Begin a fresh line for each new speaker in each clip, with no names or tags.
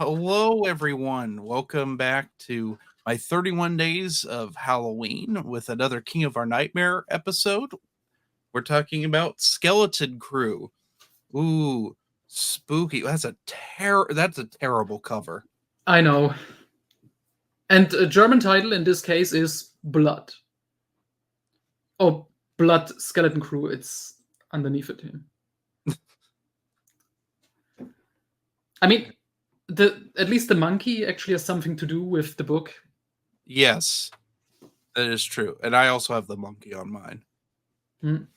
Hello, everyone. Welcome back to my 31 days of Halloween with another King of Our Nightmare episode. We're talking about Skeleton Crew. Ooh, spooky. That's a terrible cover.
I know. And a German title in this case is Blood. Oh, Blood Skeleton Crew. It's underneath it here. I mean, at least the monkey actually has something to do with the book.
Yes, that is true. And I also have the monkey on mine.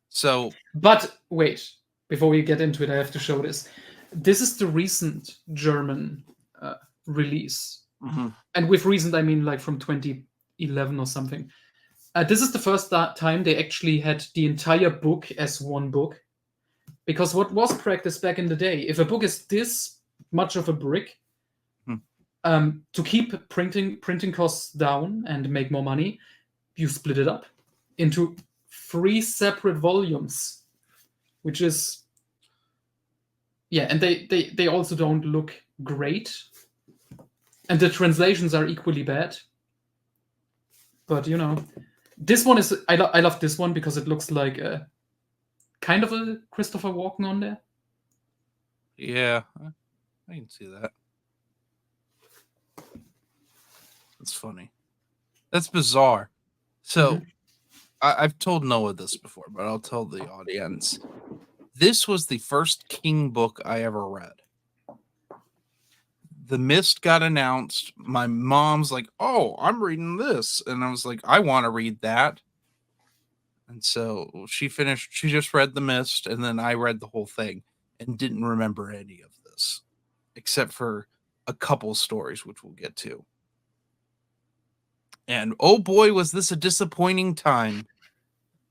So,
But wait, before we get into it, I have to show this. This is the recent German release. And with recent, I mean like from 2011 or something. This is the first time they actually had the entire book as one book. Because what was practiced back in the day, if a book is this much of a brick, to keep printing costs down and make more money, you split it up into 3 separate volumes, which is and they also don't look great, and the translations are equally bad. But this one is I love this one because it looks like a kind of a Christopher Walken on there.
yeah, I can see that. That's funny. That's bizarre. So, I've told Noah this before, but I'll tell the audience. This was the first King book I ever read. The Mist got announced. My mom's like, "Oh, I'm reading this." And I was like, "I want to read that." And so she just read The Mist, and then I read the whole thing and didn't remember any of this, except for a couple stories, which we'll get to. And oh boy, was this a disappointing time.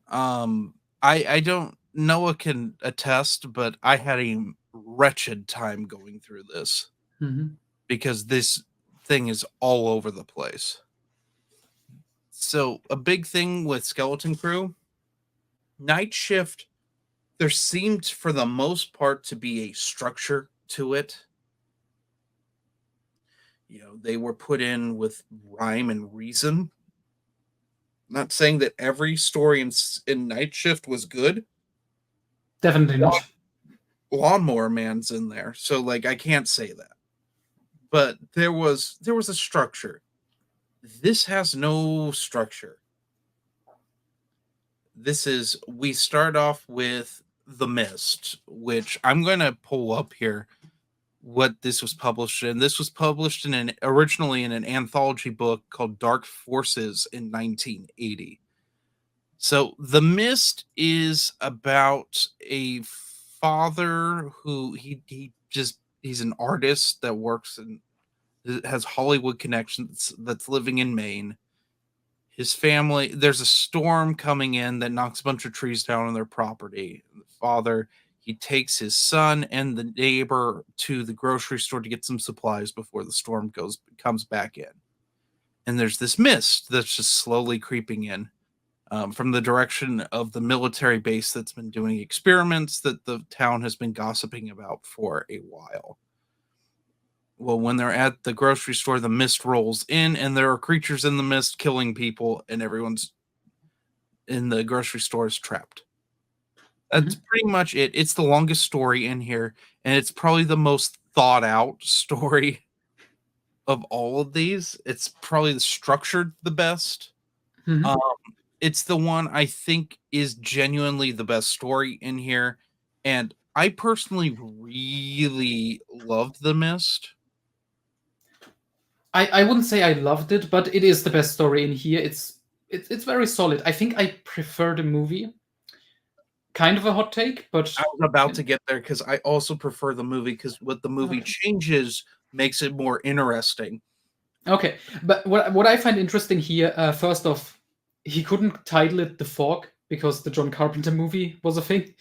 I don't Noah can attest, but I had a wretched time going through this because this thing is all over the place. So a big thing with Skeleton Crew, Night Shift, there seemed for the most part to be a structure to it. They were put in with rhyme and reason. Not saying that every story in Night Shift was good.
Definitely not.
Lawnmower Man's in there, so I can't say that. But there was a structure. This has no structure. We start off with The Mist, which I'm going to pull up here what this was published in. This was published originally in an anthology book called Dark Forces in 1980. So The Mist is about a father who he's an artist that works and has Hollywood connections, that's living in Maine. His family, there's a storm coming in that knocks a bunch of trees down on their property. The father, he takes his son and the neighbor to the grocery store to get some supplies before the storm comes back in. And there's this mist that's just slowly creeping in from the direction of the military base that's been doing experiments that the town has been gossiping about for a while. Well, when they're at the grocery store, the mist rolls in and there are creatures in the mist killing people, and everyone's in the grocery store is trapped. That's pretty much it. It's the longest story in here, and it's probably the most thought out story of all of these. It's probably structured the best. It's the one I think is genuinely the best story in here, and I personally really loved The Mist.
I wouldn't say I loved it, but it is the best story in here. It's very solid. I think I prefer the movie. Kind of a hot take, but
I was about to get there because I also prefer the movie because what the movie changes makes it more interesting.
Okay, but what I find interesting here, first off, he couldn't title it The Fog because the John Carpenter movie was a thing,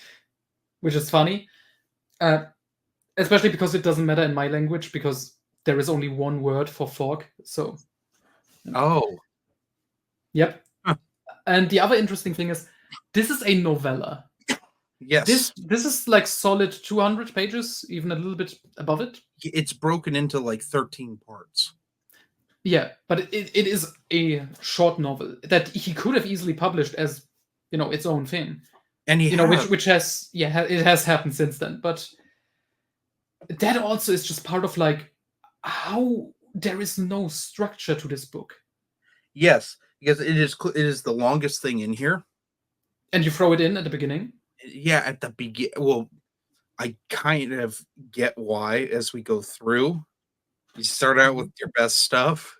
which is funny. Especially because it doesn't matter in my language because there is only one word for fog. So.
Oh.
Yep. Huh. And the other interesting thing is, this is a novella.
Yes.
This is like solid 200 pages, even a little bit above it.
It's broken into like 13 parts.
Yeah, but it is a short novel that he could have easily published as, its own thing.
And he
Which has, it has happened since then. But that also is just part of like how there is no structure to this book.
Yes, because it is the longest thing in here.
And you throw it in at the beginning.
Yeah, at the begin. Well, I kind of get why as we go through. You start out with your best stuff.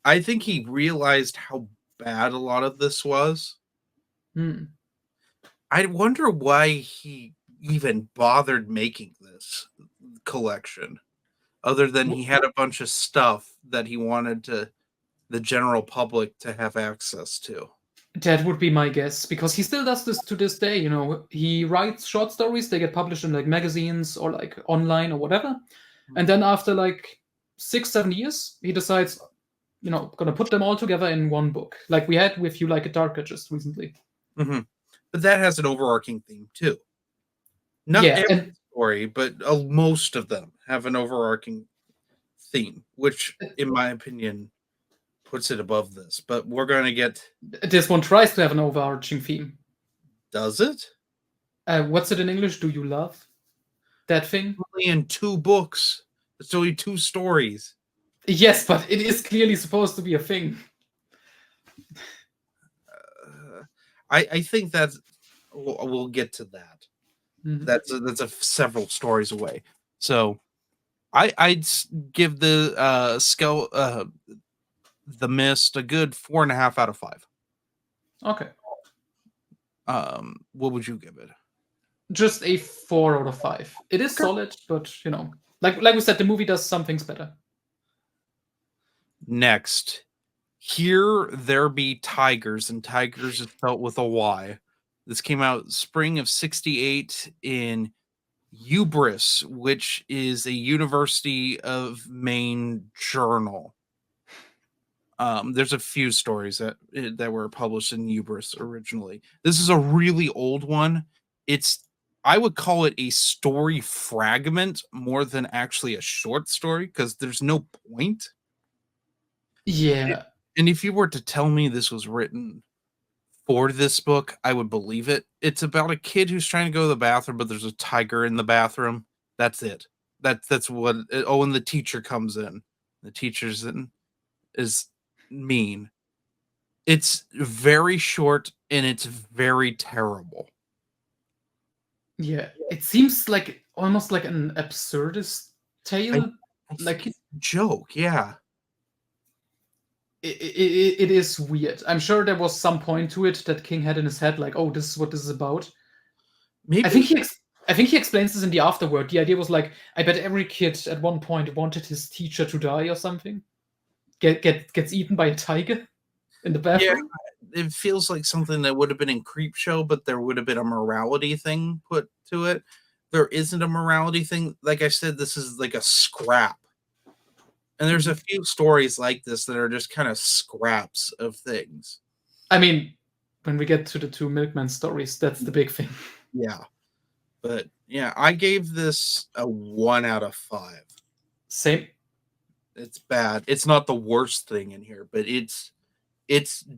I think he realized how bad a lot of this was. I wonder why he even bothered making this collection, other than he had a bunch of stuff that he wanted the general public to have access to.
That would be my guess, because he still does this to this day. He writes short stories, they get published in like magazines or like online or whatever. And then after like 6-7 years, he decides, gonna put them all together in one book, like we had with You Like It Darker just recently.
Mm-hmm. But that has an overarching theme too. Not every story, but most of them have an overarching theme, which, in my opinion, puts it above this. But we're going to get.
This one tries to have an overarching theme.
Does it?
What's it in English? Do you love that thing?
Only in 2 books. It's only 2 stories.
Yes, but it is clearly supposed to be a thing.
I think that's. We'll get to that. Mm-hmm. That's several stories away. So, I'd give the The Mist a good 4.5 out of 5.
Okay.
What would you give it?
Just a 4 out of 5. It is solid, but like we said, the movie does some things better.
Next, Here There Be Tigers, and Tigers is spelled with a Y. This came out spring of '68 in Hubris, which is a University of Maine journal. There's a few stories that were published in Hubris originally. This is a really old one. I would call it a story fragment more than actually a short story, because there's no point.
Yeah.
And if you were to tell me this was written for this book, I would believe it. It's about a kid who's trying to go to the bathroom, but there's a tiger in the bathroom. That's it. That's what. And the teacher comes in. The teacher's is mean. It's very short and it's very terrible.
Yeah, it seems like almost like an absurdist tale.
Like it's a joke, yeah.
It is weird. I'm sure there was some point to it that King had in his head, like, oh, this is what this is about.
Maybe
I think he explains this in the afterword. The idea was like, I bet every kid at one point wanted his teacher to die or something. Gets eaten by a tiger in the bathroom.
Yeah, it feels like something that would have been in Creepshow, but there would have been a morality thing put to it. There isn't a morality thing. Like I said, this is like a scrap. And there's a few stories like this that are just kind of scraps of things.
I mean, when we get to the 2 milkman stories, that's the big thing.
Yeah. But yeah, I gave this a 1 out of 5.
Same.
It's bad. It's not the worst thing in here, but it's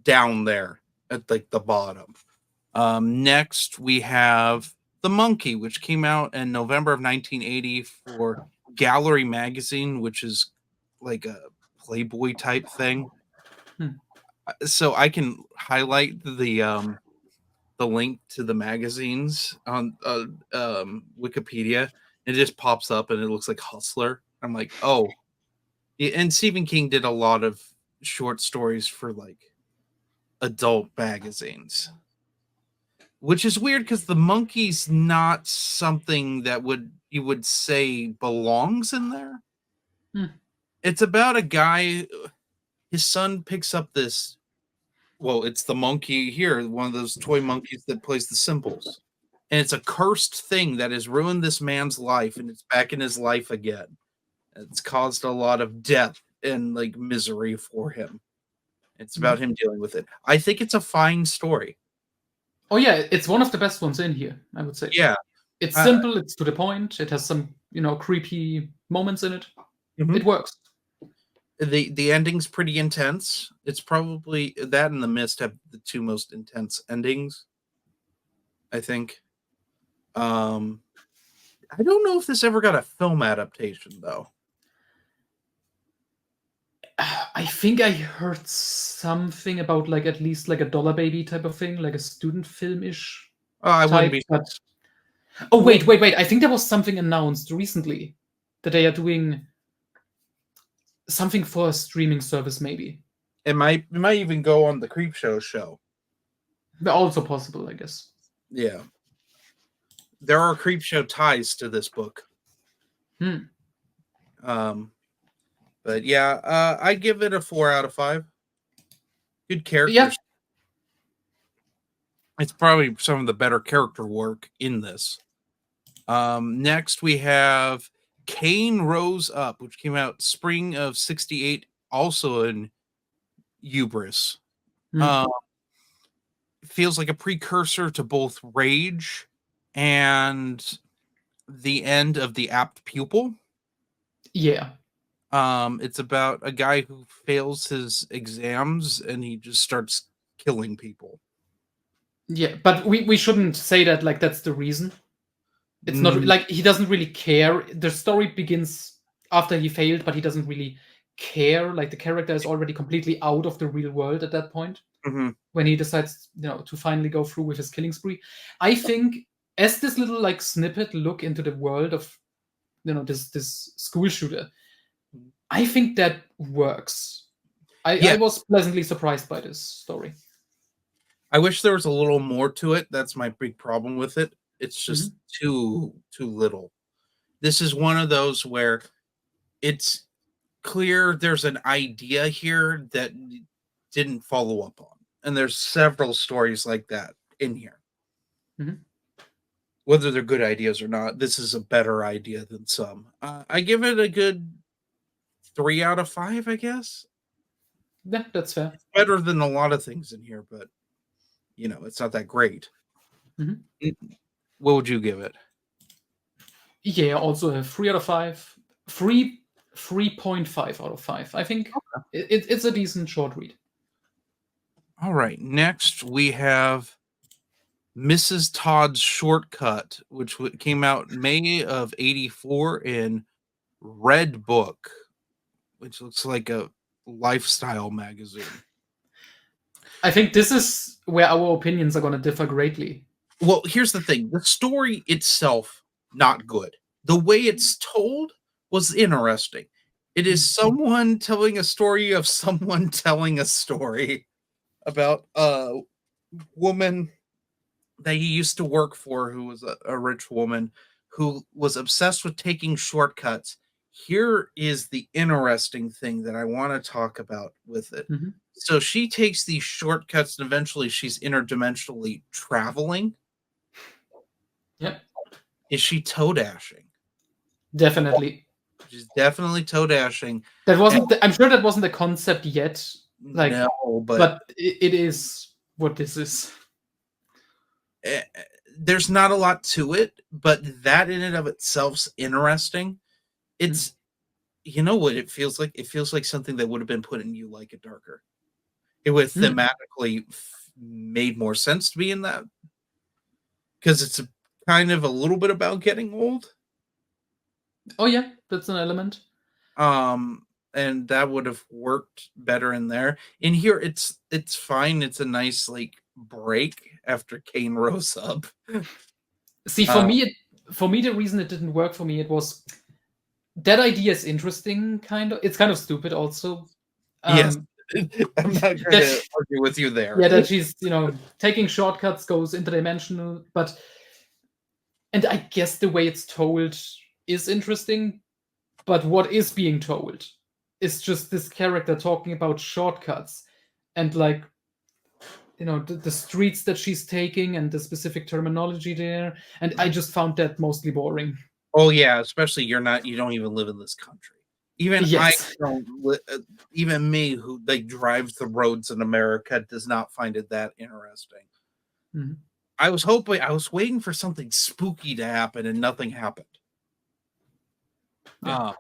down there at like the bottom. Next we have The Monkey, which came out in November of 1980 for Gallery Magazine, which is like a Playboy type thing. So I can highlight the link to the magazines on Wikipedia. It just pops up and it looks like Hustler. I'm like, oh. And Stephen King did a lot of short stories for like adult magazines, which is weird because The Monkey's not something that you would say belongs in there. It's about a guy, his son picks up this, well, it's the monkey here, one of those toy monkeys that plays the cymbals. And it's a cursed thing that has ruined this man's life, and it's back in his life again. It's caused a lot of death and like misery for him. It's about him dealing with it. I think it's a fine story.
Oh yeah, it's one of the best ones in here, I would say.
Yeah.
It's simple, it's to the point, it has some, creepy moments in it.
Mhm.
It works.
The ending's pretty intense. It's probably that and The Mist have the two most intense endings, I think. I don't know if this ever got a film adaptation though.
I think I heard something about like at least like a Dollar Baby type of thing, like a student film-ish
Oh, I wouldn't
type.
be.
But oh wait. I think there was something announced recently that they are doing something for a streaming service, maybe.
It might even go on the Creepshow.
But also possible, I guess.
Yeah. There are Creepshow ties to this book. But yeah, I give it a 4 out of 5. Good characters.
Yeah.
It's probably some of the better character work in this. Next we have Cain Rose Up, which came out spring of 68, also in Hubris. Feels like a precursor to both Rage and the end of The Apt Pupil.
Yeah.
It's about a guy who fails his exams and he just starts killing people.
Yeah, but we shouldn't say that like that's the reason. It's not like he doesn't really care. The story begins after he failed, but he doesn't really care. Like the character is already completely out of the real world at that point when he decides, to finally go through with his killing spree. I think as this little like snippet look into the world of, this school shooter, I think that works. I was pleasantly surprised by this story.
I wish there was a little more to it. That's my big problem with it. It's just too little. This is one of those where it's clear there's an idea here that didn't follow up on. And there's several stories like that in here. Whether they're good ideas or not, this is a better idea than some. I give it a good 3 out of 5, I guess.
Yeah, that's fair.
It's better than a lot of things in here, but it's not that great. What would you give it?
Yeah, also a 3 out of 5. 3.5 out of 5. I think it's a decent short read.
All right. Next, we have Mrs. Todd's Shortcut, which came out May of 84 in Red Book, which looks like a lifestyle magazine.
I think this is where our opinions are going to differ greatly.
Well, here's the thing. The story itself, not good. The way it's told was interesting. It is someone telling a story of someone telling a story about a woman that he used to work for who was a rich woman who was obsessed with taking shortcuts. Here is the interesting thing that I want to talk about with it. So she takes these shortcuts and eventually she's interdimensionally traveling.
Yep.
Is she toe dashing?
Definitely.
She's definitely toe dashing.
That wasn't. I'm sure that wasn't the concept yet. Like,
no,
but it is what this is.
There's not a lot to it, but that in and of itself's interesting. It's, you know what it feels like? It feels like something that would have been put in You Like It Darker. It would thematically made more sense to be in that. Because it's kind of a little bit about getting old.
Oh yeah, that's an element.
And that would have worked better in there. In here, it's fine. It's a nice like break after Cain Rose Up.
See, for me, the reason it didn't work for me, it was that idea is interesting, kind of. It's kind of stupid, also.
Yes, I'm not going to argue with you there.
Yeah, that she's taking shortcuts, goes interdimensional, and I guess the way it's told is interesting, but what is being told is just this character talking about shortcuts and like the streets that she's taking and the specific terminology there, and I just found that mostly boring.
Oh yeah, especially you don't even live in this country. Even I don't. Even me, who drives the roads in America, does not find it that interesting. I was waiting for something spooky to happen, and nothing happened.
Yeah.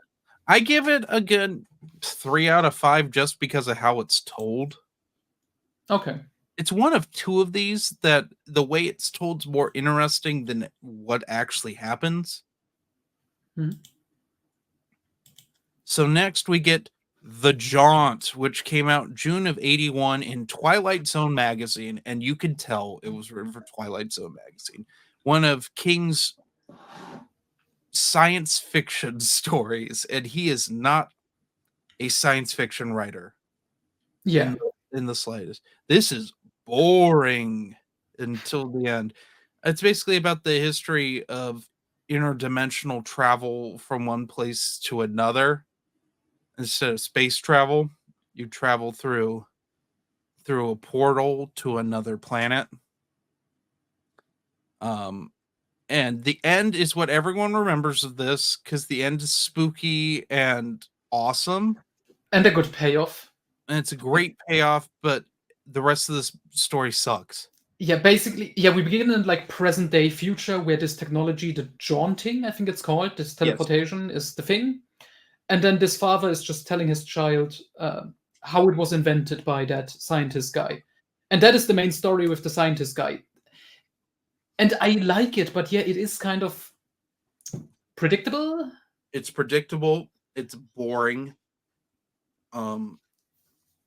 I give it a good 3 out of 5 just because of how it's told.
Okay.
It's one of 2 of these that the way it's told is more interesting than what actually happens.
Mhm.
So next we get The Jaunt, which came out June of 81 in Twilight Zone magazine, and you could tell it was written for Twilight Zone magazine. One of King's science fiction stories, and he is not a science fiction writer
Yeah.
in the slightest. This is boring until the end. It's basically about the history of interdimensional travel from one place to another. Instead of space travel, you travel through a portal to another planet. Um, and the end is what everyone remembers of this because the end is spooky and awesome,
And a good payoff.
and it's a great payoff. But the rest of this story sucks.
Yeah, basically, yeah, we begin in like present day future where this technology, the jaunting, I think it's called, this
Yes.
teleportation is the thing. And then this father is just telling his child how it was invented by that scientist guy. And that is the main story with the scientist guy. And I like it, but yeah, it is kind of predictable.
It's predictable. It's boring. Um,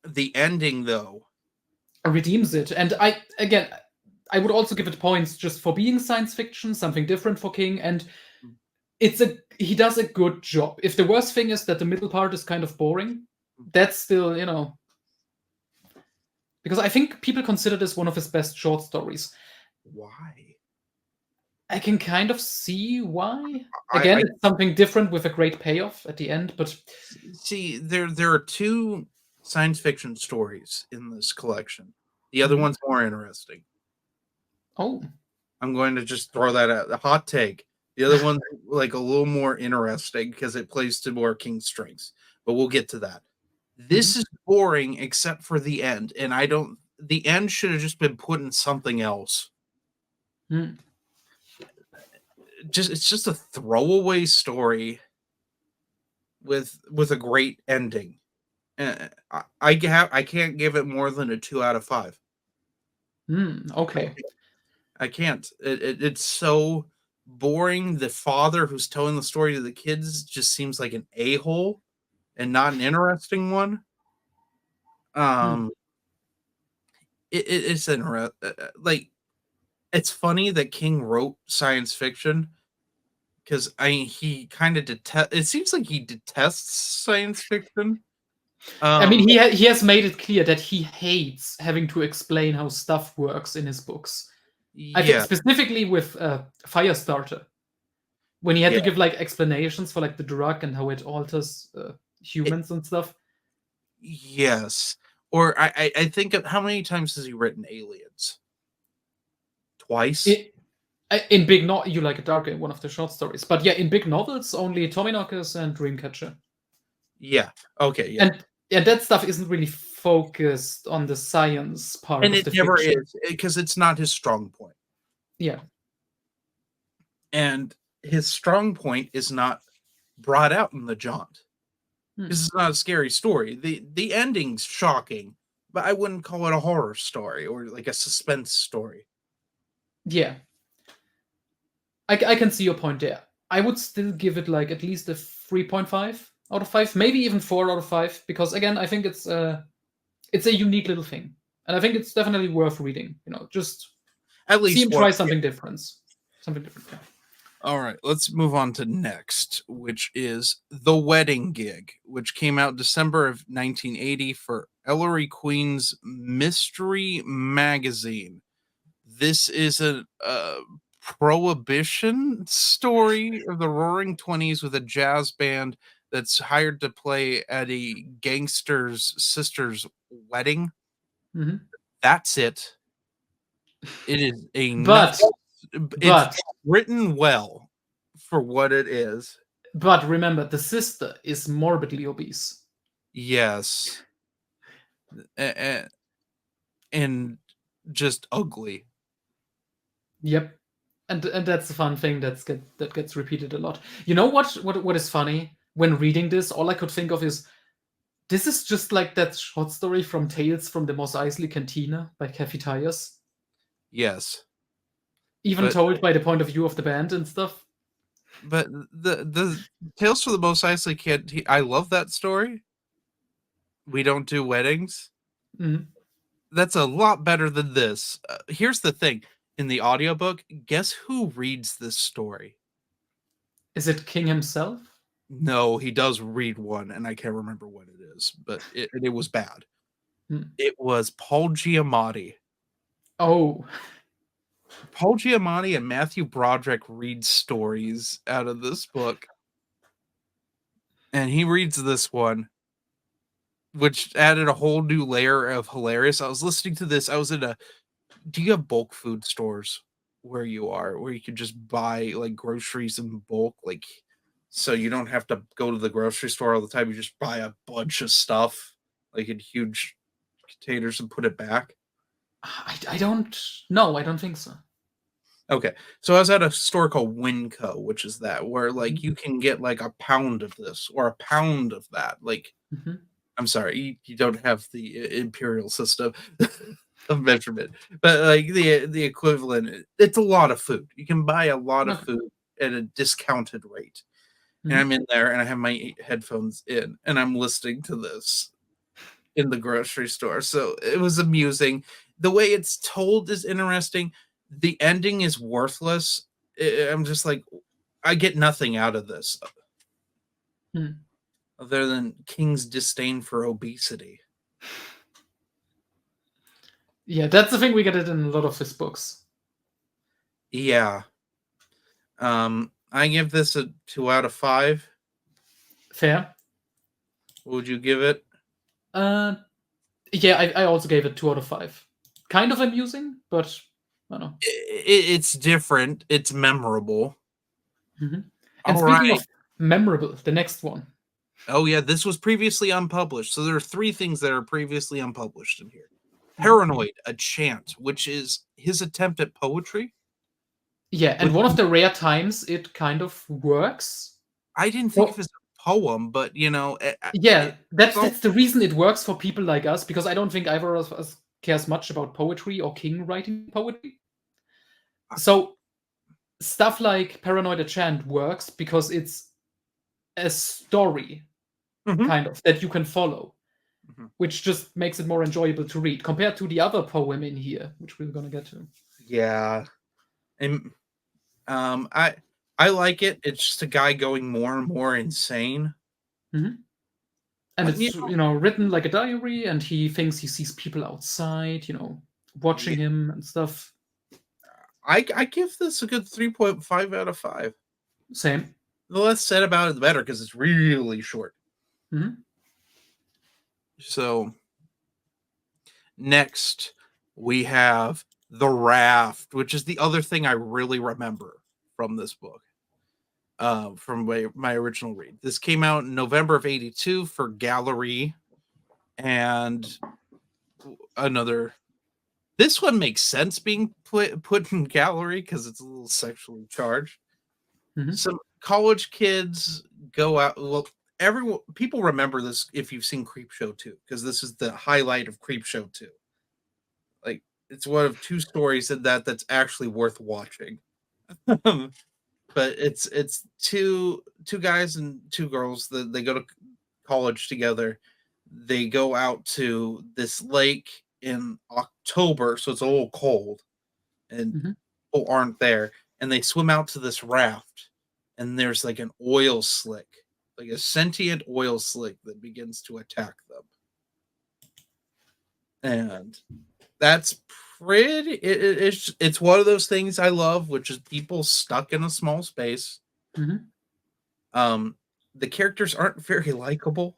the ending though,
Redeems it. And I would also give it points just for being science fiction, something different for King, and he does a good job. If the worst thing is that the middle part is kind of boring, that's still, because I think people consider this one of his best short stories.
why?
I can kind of see why.
I,
Again,
I
it's something different with a great payoff at the end, but
see there are 2 science fiction stories in this collection. The other
Mhm.
one's more interesting.
Oh,
I'm going to just throw that out. The hot take. The other one's like a little more interesting because it plays to more King's strengths, but we'll get to that. This
mhm.
is boring except for the end, and I don't. The end should have just been put in something else.
Hmm.
It's just a throwaway story with a great ending. I can't give it more than a 2 out of 5.
Okay.
I can't. It's so boring. The father who's telling the story to the kids just seems like an a-hole and not an interesting one.
Hmm.
Um, it's like it's funny that King wrote science fiction because he kind of detest. It seems like he detests science fiction.
I mean,
Um,
he has made it clear that he hates having to explain how stuff works in his books. I think
yeah,
specifically with Firestarter, when he had
yeah,
to give like explanations for like the drug and how it alters
it,
humans and stuff.
yes. Or I think of how many times has he written Aliens? Twice.
In big no, you like a dark in one of the short stories, but yeah, in big novels only Tommyknockers and Dreamcatcher,
Yeah. Okay. Yeah.
and yeah, that stuff isn't really focused on the science part
And
of
it
the
never
fiction.
is because it's not his strong point.
Yeah.
And his strong point is not brought out in The Jaunt.
Hmm.
This is not a scary story. The ending's shocking, but I wouldn't call it a horror story or like a suspense story.
Yeah, I can see your point there. I would still give it like at least a 3.5 out of 5, maybe even 4 out of 5, because again, I think it's a unique little thing, and I think it's definitely worth reading. Just
At
see
least
him
one.
try something different. Something different. Yeah.
All right, let's move on to next, which is The Wedding Gig, which came out December of 1980 for Ellery Queen's Mystery Magazine. This is a prohibition story of the Roaring Twenties with a jazz band that's hired to play at a gangster's sister's wedding.
Mhm.
That's it. It is a
But
nothing. It's
but
written well for what it is.
but remember, the sister is morbidly obese.
Yes, and just ugly.
Yep. And that's a fun thing that gets repeated a lot. You know what is funny? When reading this, all I could think of is this is just like that short story from Tales from the Mos Eisley Cantina by Kathy Tyers,
Yes,
even
but
told by the point of view of the band and stuff.
the Tales from the Mos Eisley Kid, I love that story. We don't do weddings.
Mhm.
That's a lot better than this. Here's the thing. In the audiobook, guess who reads this story?
Is it King himself?
No, he does read one, and I can't remember what it is, but it was bad.
Hmm.
It was Paul Giamatti.
Oh,
Paul Giamatti and Matthew Broderick read stories out of this book, and he reads this one, which added a whole new layer of hilarious. I was listening to this. I was in a. Do you have bulk food stores where you are, where you can just buy like groceries in bulk, like so you don't have to go to the grocery store all the time. You just buy a bunch of stuff like in huge containers and put it back.
I don't know. I don't think so.
Okay, so I was at a store called Winco, which is that where like
Mhm.
you can get like a pound of this or a pound of that. Like,
Mhm.
I'm sorry, you don't have the imperial system of measurement, but like the equivalent, it's a lot of food. You can buy a lot of
Okay.
food at a discounted rate. And
Mhm.
I'm in there and I have my headphones in and I'm listening to this in the grocery store. So it was amusing. The way it's told is interesting. The ending is worthless. I'm just like, I get nothing out of this
Hmm.
other than King's disdain for obesity.
Yeah, that's the thing we get it in a lot of his books.
Yeah. I give this a 2 out of 5.
Fair.
What would you give it?
Uh, yeah, I also gave it 2 out of 5. Kind of amusing, but I don't know.
It's different. It's memorable.
Mhm. And
All
speaking
right.
of memorable, the next one.
Oh yeah, this was previously unpublished. So there are 3 things that are previously unpublished in here.
Mhm.
Paranoid, a chant, which is his attempt at poetry.
Yeah, and
Which
one of the rare times it kind of works.
I didn't think of
Well,
as a poem, but you know,
yeah, that's
felt
that's the reason it works for people like us, because I don't think either of us cares much about poetry or King writing poetry. So stuff like Paranoid a Chant works because it's a story
Mhm,
kind of that you can follow,
mhm.
which just makes it more enjoyable to read compared to the other poem in here, which we're gonna get to.
Yeah, and I like it. It's just a guy going more and more insane.
Mhm. And
You
it's, written like a diary, and he thinks he sees people outside,
yeah,
watching him and stuff.
I give this a good 3.5 out of 5.
Same.
The less said about it, the better, because it's really short.
Mhm.
So next we have The Raft, which is the other thing I really remember from this book. From my original read. This came out in November of 82 for Gallery and another. This one makes sense being put in Gallery because it's a little sexually charged.
Mhm.
Some college kids go out. Well, everyone people remember this if you've seen Creepshow 2, because this is the highlight of Creepshow 2. Like, it's one of 2 stories in that's actually worth watching. But it's two guys and 2 girls that they go to college together. They go out to this lake in October, so it's a little cold, and
Mhm.
people aren't there. And they swim out to this raft, and there's like an oil slick, like a sentient oil slick that begins to attack them. And that's it's one of those things I love, which is people stuck in a small space.
Mhm.
Um, the characters aren't very likable,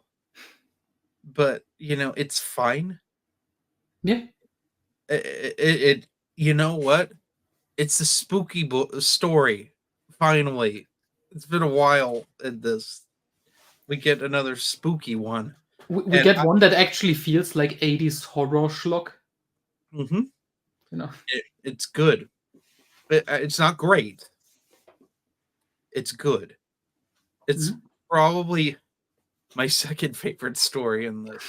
but it's fine.
Yeah.
It you know what? It's a spooky story. Finally, it's been a while. In this, we get another spooky one,
We
and
get one that actually feels like 80s horror schlock,
mhm,
you know.
it's good. It's not great. It's good. It's probably my second favorite story in this.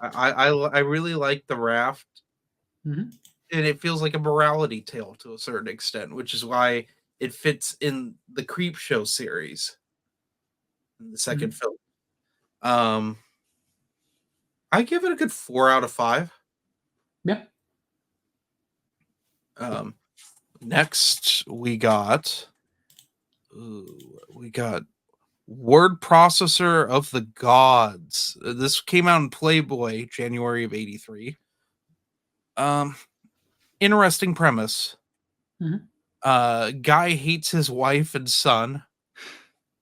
I really like The Raft,
Mm-hmm.
and it feels like a morality tale to a certain extent, which is why it fits in the Creep Show series in the second film. I give it a good 4 out of 5.
Yeah.
Next we got Word Processor of the Gods. This came out in Playboy January of 83. Interesting premise. Guy hates his wife and son.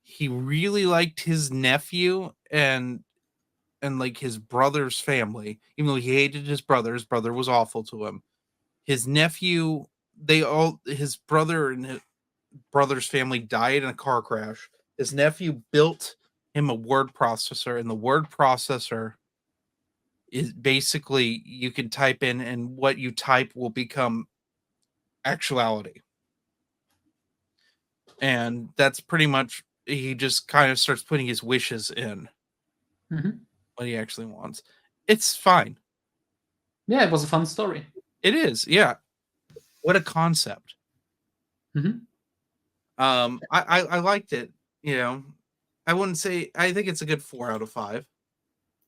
He really liked his nephew and like his brother's family, even though he hated his brother. His brother was awful to him. His nephew, his brother and his brother's family died in a car crash. His nephew built him a word processor, and the word processor is basically you can type in, and what you type will become actuality. And that's pretty much, he just kind of starts putting his wishes in what he actually wants. It's fine.
Yeah, it was a fun story.
It is, yeah. What a concept. I liked it. You know, I wouldn't say, I think it's a good 4 out of 5.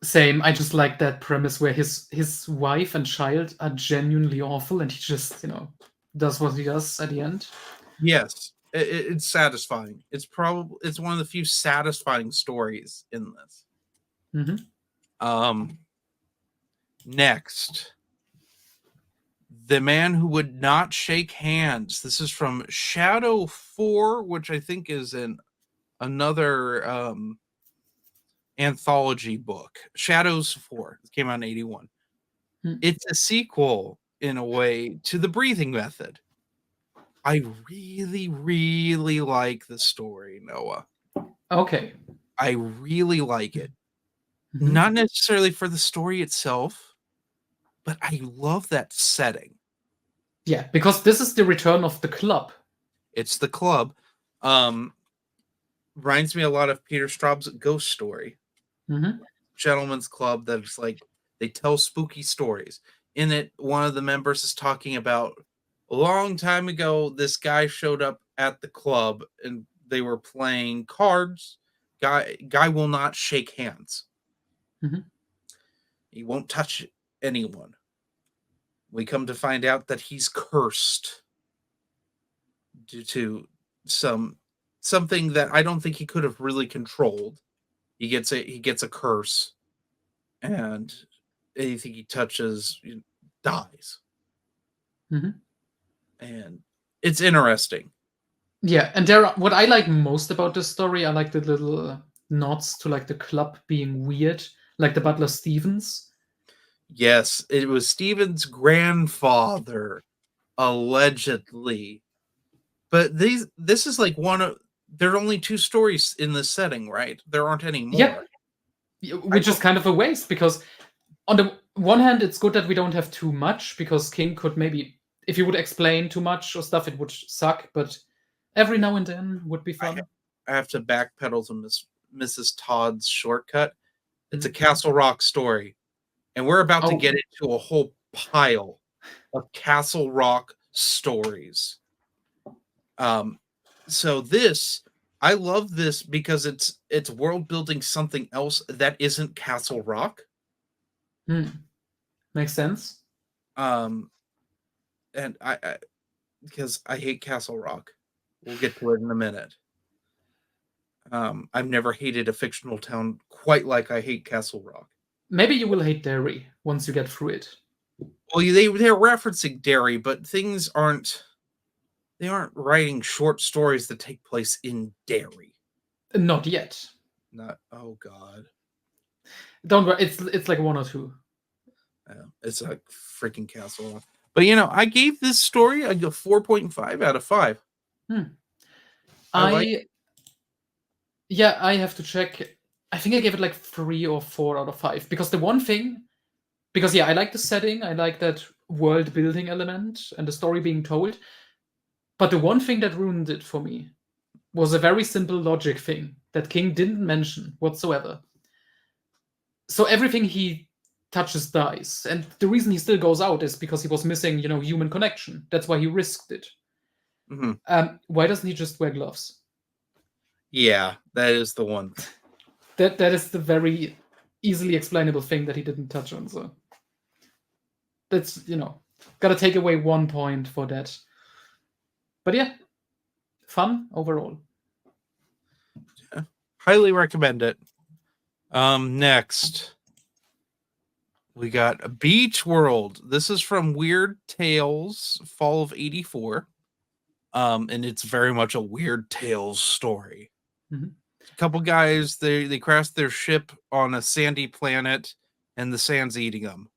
Same. I just like that premise where his wife and child are genuinely awful, and he just does what he does at the end.
Yes, it's satisfying. It's one of the few satisfying stories in this. Next, The Man Who Would Not Shake Hands. This is from Shadow 4, which I think is another anthology book. Shadows 4. It came out in 81. It's a sequel, in a way, to The Breathing Method. I really, really like the story, Noah.
Okay.
I really like it. Not necessarily for the story itself, but I love that setting.
Yeah, because this is the return of the club.
It's the club. Reminds me a lot of Peter Straub's Ghost Story. Gentleman's club that's like, they tell spooky stories. In it, one of the members is talking about a long time ago, this guy showed up at the club and they were playing cards. Guy will not shake hands. He won't touch anyone. We come to find out that he's cursed due to something that I don't think he could have really controlled. He gets a curse, and anything he touches dies. And it's interesting.
Yeah, and what I like most about this story, I like the little nods to like the club being weird, like the Butler Stevens.
Yes, it was Stevens' grandfather, allegedly. But this is like one of, there are only 2 stories in this setting, right? There aren't any more.
Yeah, which is kind of a waste, because on the one hand, it's good that we don't have too much, because King could maybe, if he would explain too much or stuff, it would suck, but every now and then would be fun.
I have to backpedal to Mrs. Todd's shortcut. It's a Castle Rock story, and we're about to get into a whole pile of Castle Rock stories. So I love this because it's world building something else that isn't Castle Rock.
Makes sense.
And I because I hate Castle Rock. We'll get to it in a minute. I've never hated a fictional town quite like I hate Castle Rock.
Maybe you will hate Derry once you get through it.
Well, they're referencing Derry, but things aren't. They aren't writing short stories that take place in Derry.
Not yet.
Oh God.
Don't worry. It's like 1 or 2.
It's a freaking Castle Rock. But I gave this story a 4.5 out of 5.
I have to check. I think I gave it like 3 or 4 out of 5, because the one thing, I like the setting. I like that world building element and the story being told. But the one thing that ruined it for me was a very simple logic thing that King didn't mention whatsoever. So everything he touches dies, and the reason he still goes out is because he was missing, human connection. That's why he risked it. Why doesn't he just wear gloves?
Yeah, that is the one.
That is the very easily explainable thing that he didn't touch on. So that's gotta take away 1 point for that. But yeah, fun overall.
Yeah. Highly recommend it. Next we got Beach World. This is from Weird Tales, fall of '84. And it's very much a Weird Tales story.
Mm-hmm.
A couple guys, they crashed their ship on a sandy planet, and the sand's eating them.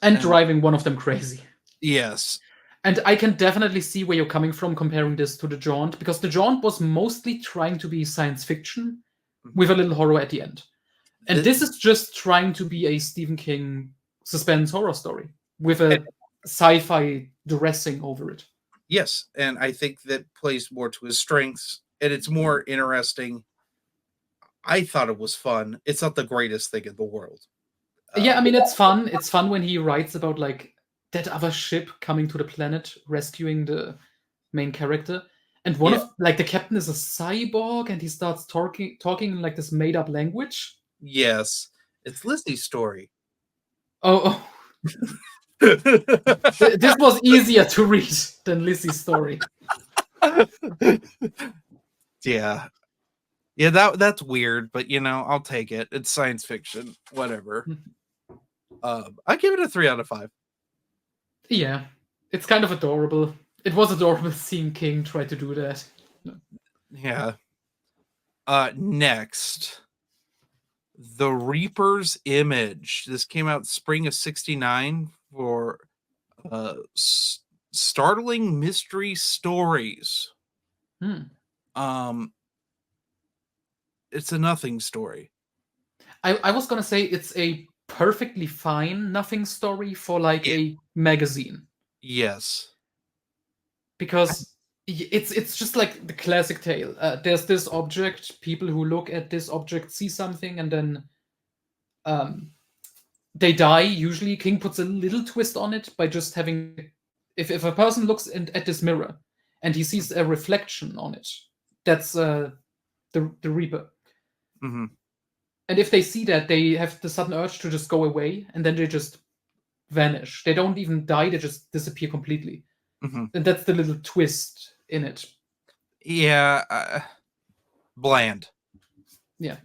And driving one of them crazy.
Yes.
And I can definitely see where you're coming from comparing this to The Jaunt, because The Jaunt was mostly trying to be science fiction with a little horror at the end. And this is just trying to be a Stephen King suspense horror story with a sci-fi dressing over it.
Yes, and I think that plays more to his strengths, and it's more interesting. I thought it was fun. It's not the greatest thing in the world.
Yeah, I mean, it's fun. It's fun when he writes about like that other ship coming to the planet, rescuing the main character. And one of like the captain is a cyborg, and he starts talking in like this made up language.
Yes, it's Lizzie's story.
Oh. This was easier to read than Lizzie's story.
Yeah, that's weird, but I'll take it. It's science fiction, whatever. I give it a 3 out of 5.
Yeah, it's kind of adorable. It was adorable seeing King try to do that.
Yeah. Next, The Reaper's Image. This came out spring of '69 for Startling Mystery Stories. It's a nothing story.
I was gonna say it's a perfectly fine nothing story for like a magazine.
Yes.
Because it's just like the classic tale. There's this object, people who look at this object see something, and then they die. Usually King puts a little twist on it by just having, if a person looks at this mirror and he sees a reflection on it, that's the Reaper.
Mm-hmm.
And if they see that, they have the sudden urge to just go away, and then they just vanish. They don't even die, they just disappear completely.
Mm-hmm.
And that's the little twist in it.
Yeah, bland.
Yeah.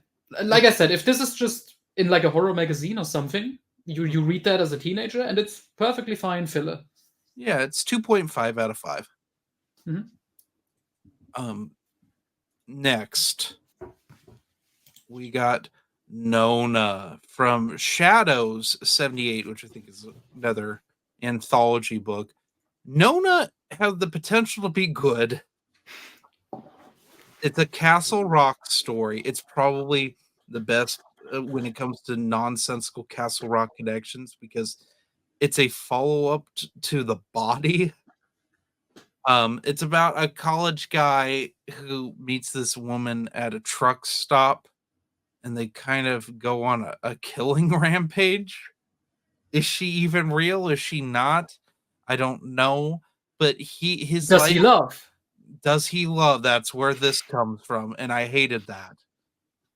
Like I said, if this is just in like a horror magazine or something, you read that as a teenager, and it's perfectly fine filler.
Yeah, it's 2.5 out of 5.
Mm-hmm.
Next, we got Nona from Shadows '78, which I think is another anthology book. Nona has the potential to be good. It's a Castle Rock story. It's probably the best when it comes to nonsensical Castle Rock connections, because it's a follow-up to The Body. It's about a college guy who meets this woman at a truck stop, and they kind of go on a killing rampage. Is she even real? Is she not? I don't know. But
does he love?
Does he love? That's where this comes from, and I hated that.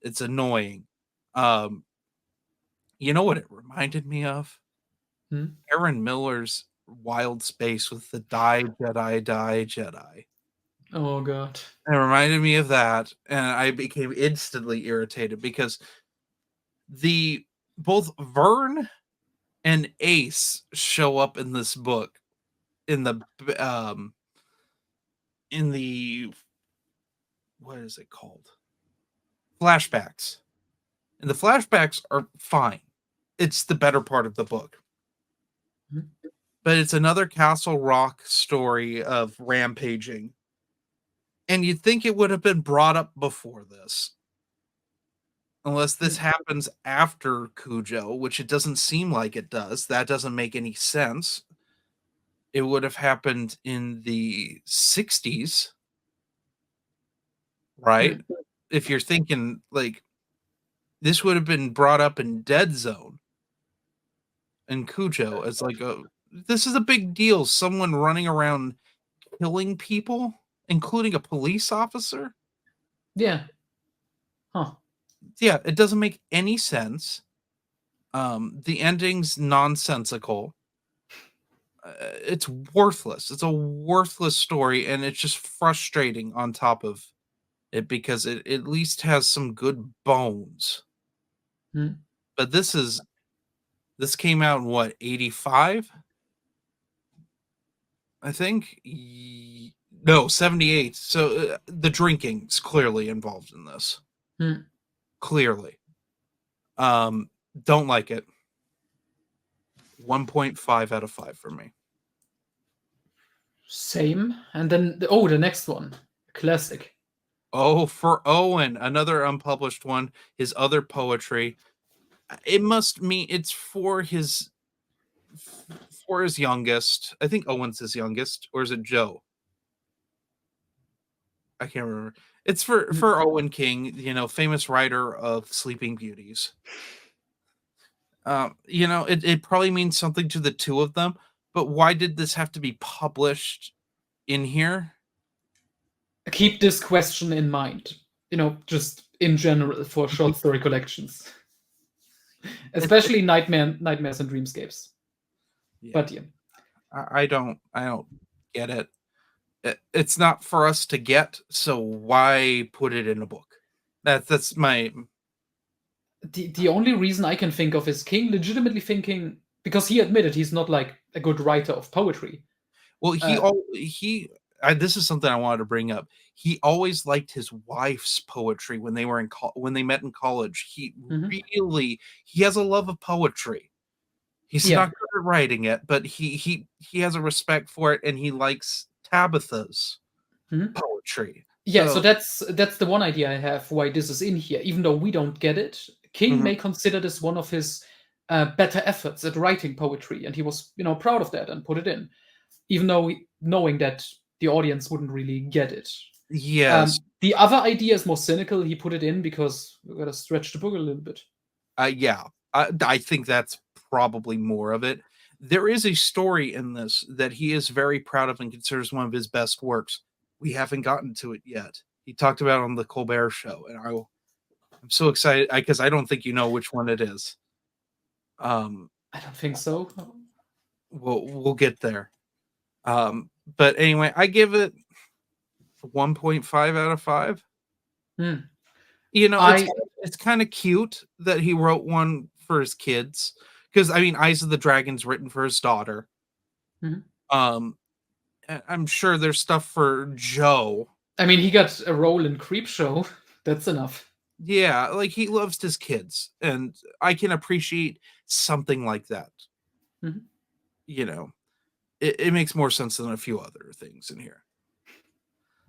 It's annoying. You know what it reminded me of? Aaron Miller's Wild Space with the Die Jedi, Die Jedi.
Oh god.
It reminded me of that, and I became instantly irritated because both Vern and Ace show up in this book in the what is it called? Flashbacks. And the flashbacks are fine. It's the better part of the book. Mm-hmm. But it's another Castle Rock story of rampaging. And you'd think it would have been brought up before this. Unless this
Mm.
happens after Cujo, which it doesn't seem like it does. That doesn't make any sense. It would have happened in the 60s, right?
Mm.
If you're thinking like this would have been brought up in Dead Zone and Cujo as like a this is a big deal. Someone running around killing people, including a police officer.
Yeah. Huh.
Yeah, it doesn't make any sense. The ending's nonsensical. It's worthless. It's a worthless story, and it's just frustrating on top of it because it at least has some good bones.
Mm.
But this came out in what, 85? I think? No, 78. So the drinking's clearly involved in this.
Mm.
Clearly. Um, don't like it. 1.5 out of 5 for me.
Same. And then the next one, classic.
Oh, for Owen, another unpublished one, his other poetry. It must mean it's for his youngest. I think Owen's his youngest, or is it Joe? I can't remember. It's
Mm.
for Owen King, famous writer of Sleeping Beauties. It probably means something to the two of them, but why did this have to be published in here?
Keep this question in mind. Just in general for short story collections,
It
especially nightmares and dreamscapes.
yeah,
But yeah,
I don't get it. It's not for us to get, so why put it in a book? That's my
the only reason I can think of is King legitimately thinking, because he admitted he's not like a good writer of poetry.
well,
Uh,
this is something I wanted to bring up. He always liked his wife's poetry when they were when they met in college.
mhm.
He has a love of poetry. He's not
Yeah,
good at writing it, but he has a respect for it, and he likes Tabitha's
mhm.
poetry.
Yeah. So
So,
that's the one idea I have why this is in here, even though we don't get it. King
mhm,
may consider this one of his better efforts at writing poetry, and he was proud of that and put it in, even though knowing that the audience wouldn't really get it.
yes,
The other idea is more cynical. He put it in because we got to stretch the book a little bit.
yeah, I think that's probably more of it. There is a story in this that he is very proud of and considers one of his best works. We haven't gotten to it yet. He talked about it on the Colbert Show, and I'm so excited because I don't think you know which one it is. Um,
I don't think so.
we'll get there. But anyway, I give it 1.5 out of 5.
Hmm.
You know,
I
it's kind of cute that he wrote one for his kids because I mean, Eyes of the Dragon's written for his daughter.
Mhm.
Um, I'm sure there's stuff for Joe.
I mean, he got a role in Creepshow. That's enough.
Yeah, like he loves his kids, and I can appreciate something like that.
Mhm.
You know, it makes more sense than a few other things in here.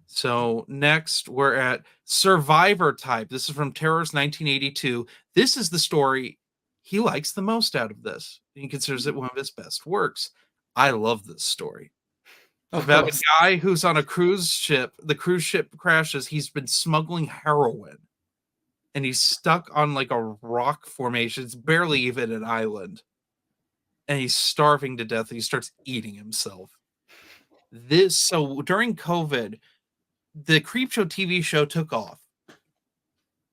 So next we're at Survivor Type. This is from Terror's 1982. This is the story he likes the most out of this. He considers it one of his best works. I love this story. It's
Of
about a
course.
guy who's on a cruise ship. The cruise ship crashes. He's been smuggling heroin and he's stuck on like a rock formation. It's barely even an island. And he's starving to death. And he starts eating himself. So during COVID, the Creepshow TV show took off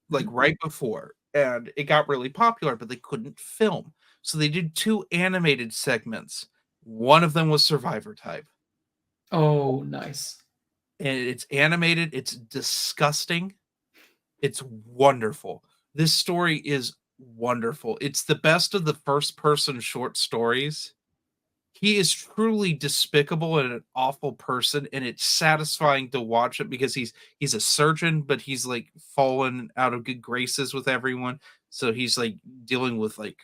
like
Mhm.
right before, and it got really popular, but they couldn't film. So they did two animated segments. One of them was Survivor Type.
Oh, nice.
And it's animated, it's disgusting. It's wonderful. This story is wonderful. It's the best of the first person short stories. He is truly despicable and an awful person, and it's satisfying to watch it because he's a surgeon, but he's like fallen out of good graces with everyone. So he's like dealing with like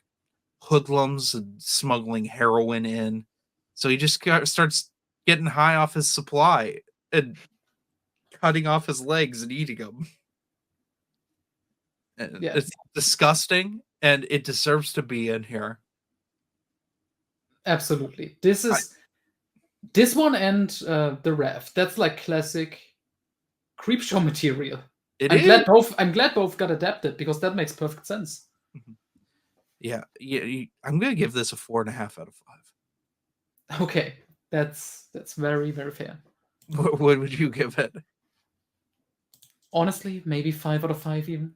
hoodlums and smuggling heroin in. So he just starts getting high off his supply and cutting off his legs and eating them.
Yeah.
It's disgusting, and it deserves to be in here.
Absolutely. This one and the Raft. That's like classic Creepshow material.
It
I'm
is.
glad both. I'm glad both got adapted because that makes perfect sense.
Yeah, I'm gonna give this a 4.5 out of 5.
Okay, that's very very fair.
What would you give it?
Honestly, maybe 5 out of 5 even,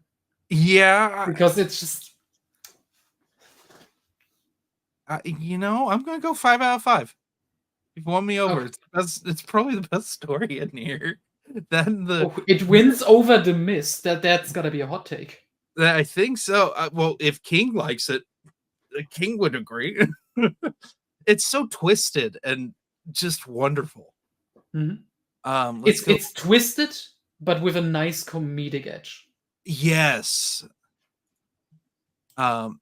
Yeah,
because it's just
I'm gonna go 5 out of 5. You've won me over.
okay.
It's probably the best story in here. Then
Oh, it wins over The Mist. That's gotta be a hot take.
I think so. Well, if King likes it, King would agree. It's so twisted and just wonderful.
Mhm.
Let's go.
It's twisted, but with a nice comedic edge.
Yes.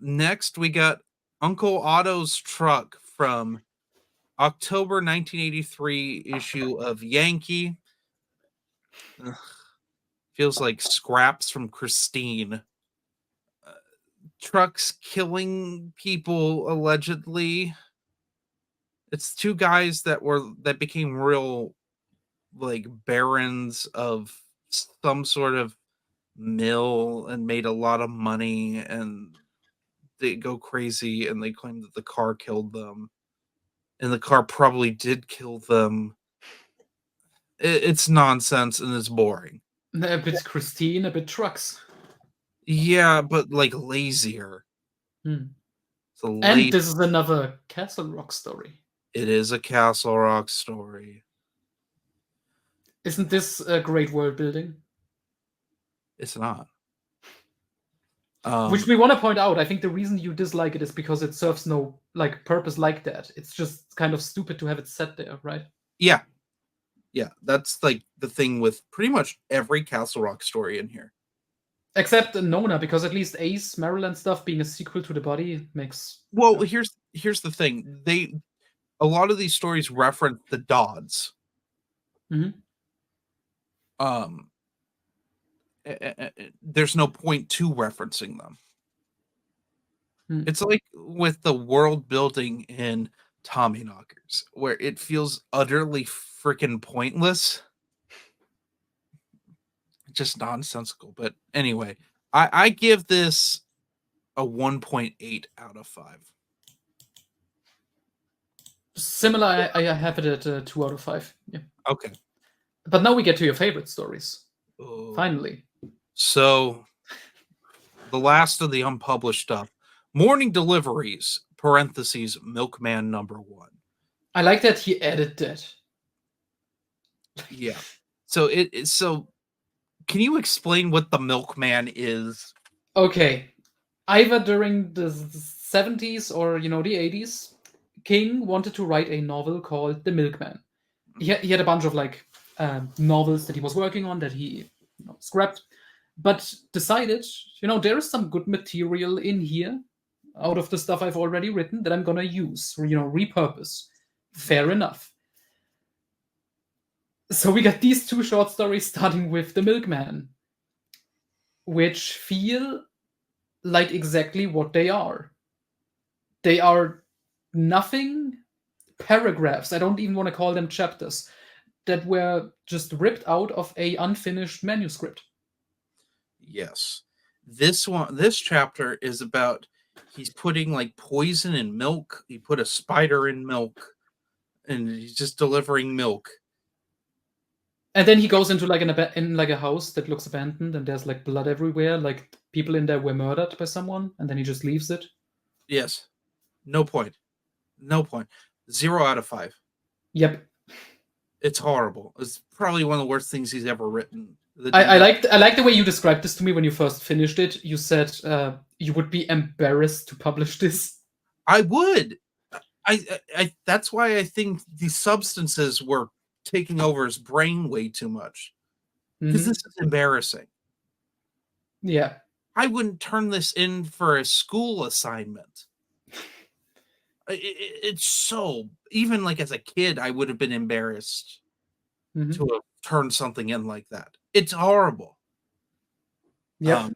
Next we got Uncle Otto's Truck from October 1983 issue of Yankee. Ugh, feels like scraps from Christine. Trucks killing people allegedly. It's two guys that became real like barons of some sort of mill and made a lot of money, and they go crazy and they claim that the car killed them, and the car probably did kill them. It's nonsense and it's boring.
A bit Christine, a bit Trucks.
Yeah, but like lazier.
Hmm.
It's a
And
late.
this is another Castle Rock story.
It is a Castle Rock story.
Isn't this a great world building?
It's not.
Which we want to point out. I think the reason you dislike it is because it serves no like purpose like that. It's just kind of stupid to have it set there, right?
Yeah, yeah. That's like the thing with pretty much every Castle Rock story in here.
Except Nona, because at least Ace, Maryland stuff being a sequel to the body makes.
Well, here's the thing. A lot of these stories reference the Dodds.
Mhm.
There's no point to referencing them.
Hmm.
It's like with the world building in Tommyknockers, where it feels utterly freaking pointless, just nonsensical. But anyway, I give this a 1.8 out of 5.
Similar, I have it at 2 out of 5. Yeah.
Okay.
But now we get to your favorite stories.
Oh.
Finally.
So, the last of the unpublished stuff, Morning Deliveries, parentheses, Milkman #1.
I like that he added that.
Yeah. So can you explain what the Milkman is?
Okay. Either during the 70s or, the 80s, King wanted to write a novel called The Milkman. He had a bunch of novels that he was working on that he scrapped, but decided, there is some good material in here out of the stuff I've already written that I'm gonna use, repurpose. Fair enough. So we got these two short stories starting with The Milkman, which feel like exactly what they are. They are nothing paragraphs. I don't even want to call them chapters that were just ripped out of a unfinished manuscript.
Yes. This chapter is about he's putting like poison in milk. He put a spider in milk and he's just delivering milk.
And then he goes into a house that looks abandoned, and there's like blood everywhere, like people in there were murdered by someone, and then he just leaves it.
Yes. No point. 0 out of 5.
Yep.
It's horrible. It's probably one of the worst things he's ever written.
I like the way you described this to me when you first finished it. You said you would be embarrassed to publish this.
I would. I that's why I think the substances were taking over his brain way too much. Because this is embarrassing.
Yeah.
I wouldn't turn this in for a school assignment. It's so, even like as a kid, I would have been embarrassed to have turned something in like that. It's horrible.
Yeah.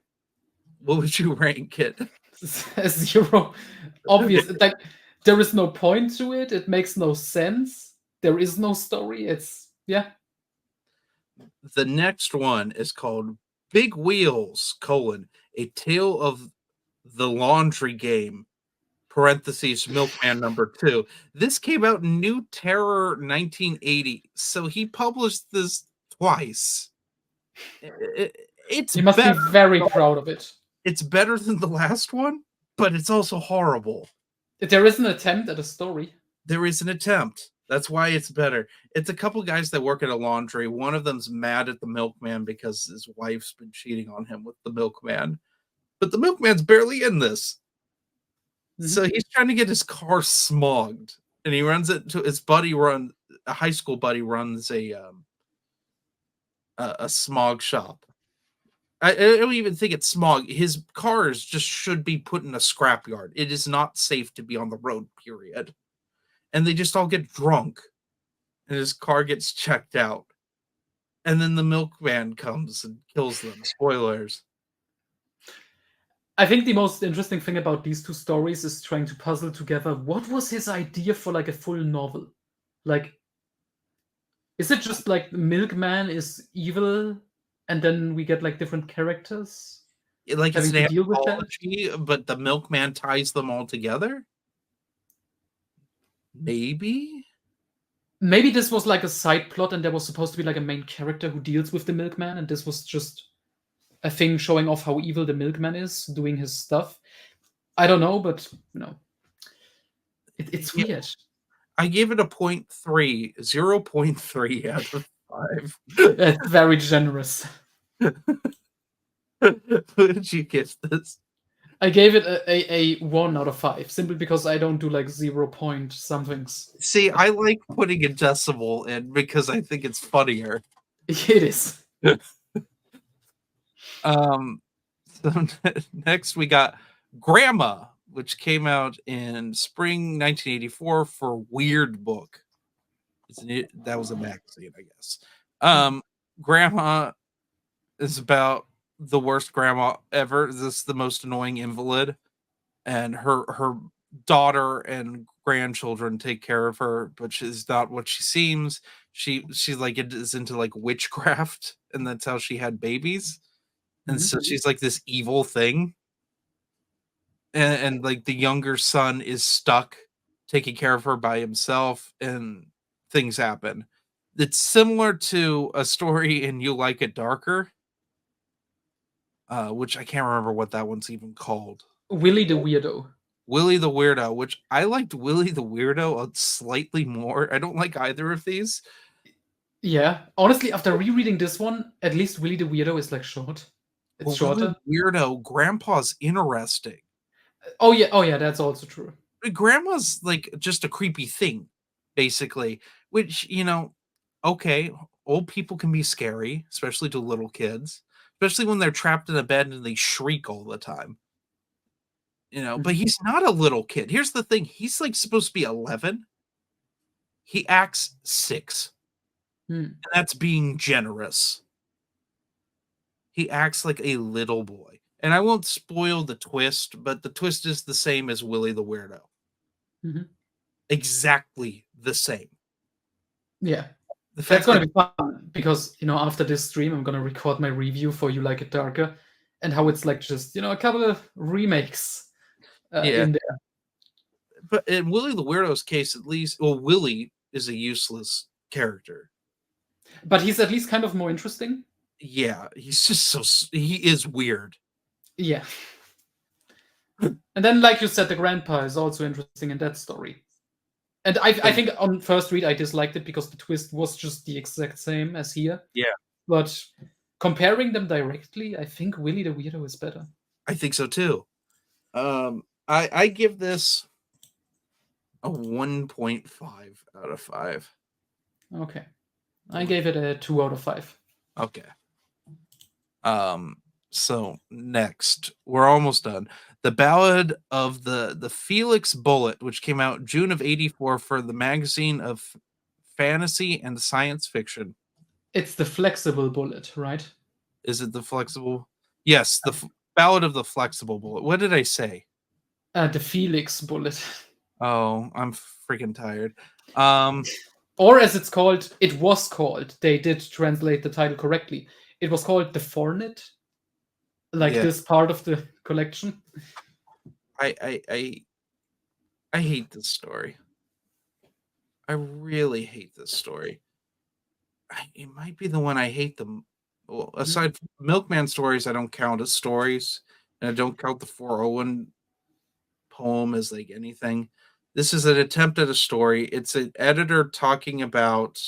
What would you rank it?
A 0. Obvious. Like, there is no point to it. It makes no sense. There is no story. It's, yeah.
The next one is called Big Wheels, A Tale of the Laundry Game, parentheses, Milkman #2. This came out in New Terror 1980. So he published this twice. It's
You must be
better.
very proud of it.
It's better than the last one, but it's also horrible.
There is an attempt at a story.
There is an attempt. That's why it's better. It's a couple guys that work at a laundry. One of them's mad at the milkman because his wife's been cheating on him with the milkman. But the milkman's barely in this. So he's trying to get his car smogged. And he runs it to his buddy a high school buddy runs a smog shop. I don't even think it's smog. His cars just should be put in a scrapyard. It is not safe to be on the road, period. And they just all get drunk. And his car gets checked out. And then the milkman comes and kills them. Spoilers.
I think the most interesting thing about these two stories is trying to puzzle together what was his idea for like a full novel? Like, is it just like Milkman is evil and then we get like different characters?
Like it's
having
an
to deal with that?
anthology, but the milkman ties them all together? Maybe?
Maybe this was like a side plot and there was supposed to be like a main character who deals with the milkman, and this was just a thing showing off how evil the milkman is, doing his stuff. I don't know, but you know, it's
Yeah.
weird.
I gave it a 0.3, 0.3 out of 5.
It's very generous.
What did you give this?
I gave it a 1 out of 5, simply because I don't do like 0 point somethings.
See, I like putting a decimal in because I think it's funnier.
It is.
So next we got Grandma, which came out in spring 1984 for Weird Book. That was a magazine, I guess. Grandma is about the worst grandma ever. This is the most annoying invalid, and her daughter and grandchildren take care of her, but she's not what she seems. She's like is into like witchcraft, and that's how she had babies. And so she's like this evil thing. And like the younger son is stuck taking care of her by himself, and things happen. It's similar to a story in You Like It Darker, which I can't remember what that one's even called.
Willie the Weirdo.
Willie the Weirdo, which I liked Willie the Weirdo slightly more. I don't like either of these.
Yeah, honestly, after rereading this one, at least Willie the Weirdo is like short. It's shorter.
Weirdo, Grandpa's interesting.
Oh yeah, that's also true.
Grandma's like just a creepy thing, basically. Which, okay, old people can be scary, especially to little kids, especially when they're trapped in a bed and they shriek all the time. But he's not a little kid. Here's the thing: he's like supposed to be 11. He acts 6. And that's being generous. He acts like a little boy. And I won't spoil the twist, but the twist is the same as Willie the Weirdo. Exactly the same.
Yeah. That's going to be fun, because, after this stream, I'm going to record my review for You Like It Darker, and how it's like just, a couple of remakes in there.
But in Willie the Weirdo's case, at least, Willie is a useless character.
But he's at least kind of more interesting.
Yeah, he's just he is weird.
Yeah. And then, like you said, the grandpa is also interesting in that story. And I think on first read, I disliked it because the twist was just the exact same as here.
Yeah.
But comparing them directly, I think Willie the Weirdo is better.
I think so too. I give this a 1.5 out of 5.
Okay. I gave it a 2 out of 5.
Okay. So next, we're almost done. The Ballad of the Felix Bullet, which came out June of 84 for the Magazine of Fantasy and Science Fiction.
It's the Flexible Bullet, right?
Is it the Flexible? Yes, Ballad of the Flexible Bullet. What did I say?
The Felix bullet.
Oh, I'm freaking tired.
Or as it's called, it was called. They did translate the title correctly. It was called The Fornet, like
Yeah.
this part of the collection.
I hate this story. I really hate this story. It might be the one I hate the. Well, aside from Milkman stories, I don't count as stories, and I don't count the 401 poem as like anything. This is an attempt at a story. It's an editor talking about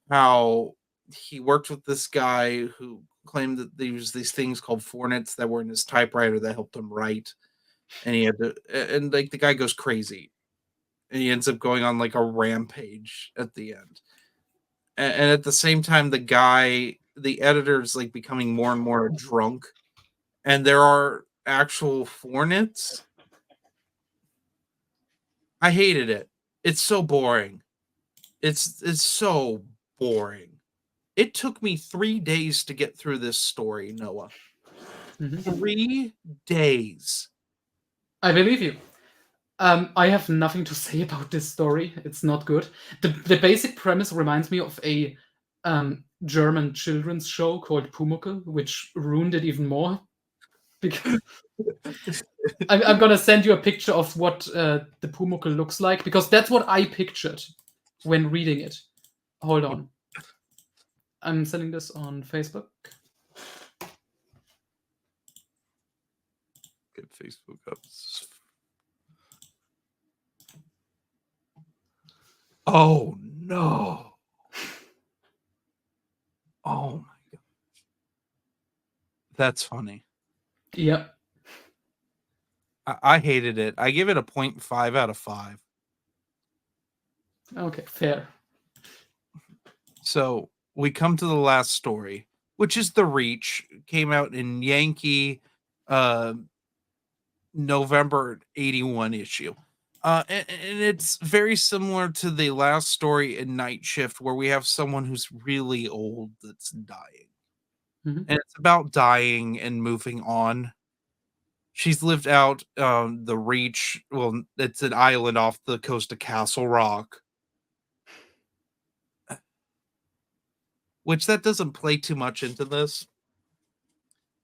how he worked with this guy who claimed that there was these things called fornits that were in his typewriter that helped him write, and he had to, and like the guy goes crazy, and he ends up going on like a rampage at the end. And at the same time, the editor's like becoming more and more drunk, and there are actual fornits. I hated it. It's so boring. It's so boring. It took me 3 days to get through this story, Noah. 3 days.
I believe you. I have nothing to say about this story. It's not good. The basic premise reminds me of a German children's show called Pumuckl, which ruined it even more. Because I'm gonna send you a picture of what the Pumuckl looks like, because that's what I pictured when reading it. Hold on. I'm sending this on Facebook.
Get Facebook up. Oh no. Oh my god. That's funny.
Yep.
I hated it. I give it a 0.5 out of 5.
Okay, fair.
So we come to the last story, which is The Reach. Came out in Yankee November 81 issue. And it's very similar to the last story in Night Shift, where we have someone who's really old that's dying.
Mhm.
And it's about dying and moving on. She's lived out the Reach. Well, it's an island off the coast of Castle Rock, which that doesn't play too much into this.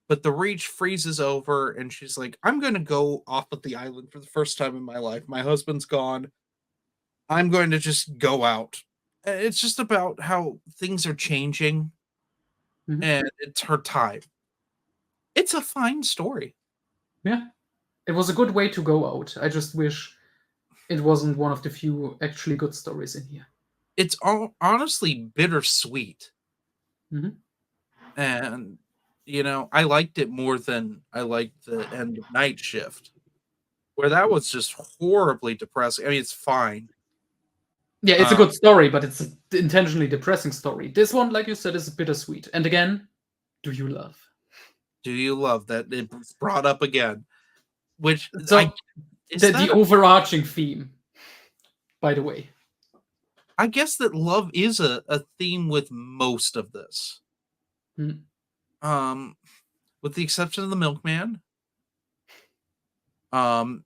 But the Reach freezes over, and she's like, I'm going to go off of the island for the first time in my life. My husband's gone. I'm going to just go out. It's just about how things are changing, and it's her time. It's a fine story.
Yeah. It was a good way to go out. I just wish it wasn't one of the few actually good stories in here.
It's honestly bittersweet.
Mhm.
And, I liked it more than I liked the end of Night Shift, where that was just horribly depressing. I mean, it's fine.
Yeah, it's a good story, but it's an intentionally depressing story. This one, like you said, is bittersweet. And again, do you love?
Do you love that it's brought up again? Which
So the overarching theme, by the way.
I guess that love is a theme with most of this. With the exception of the Milkman. And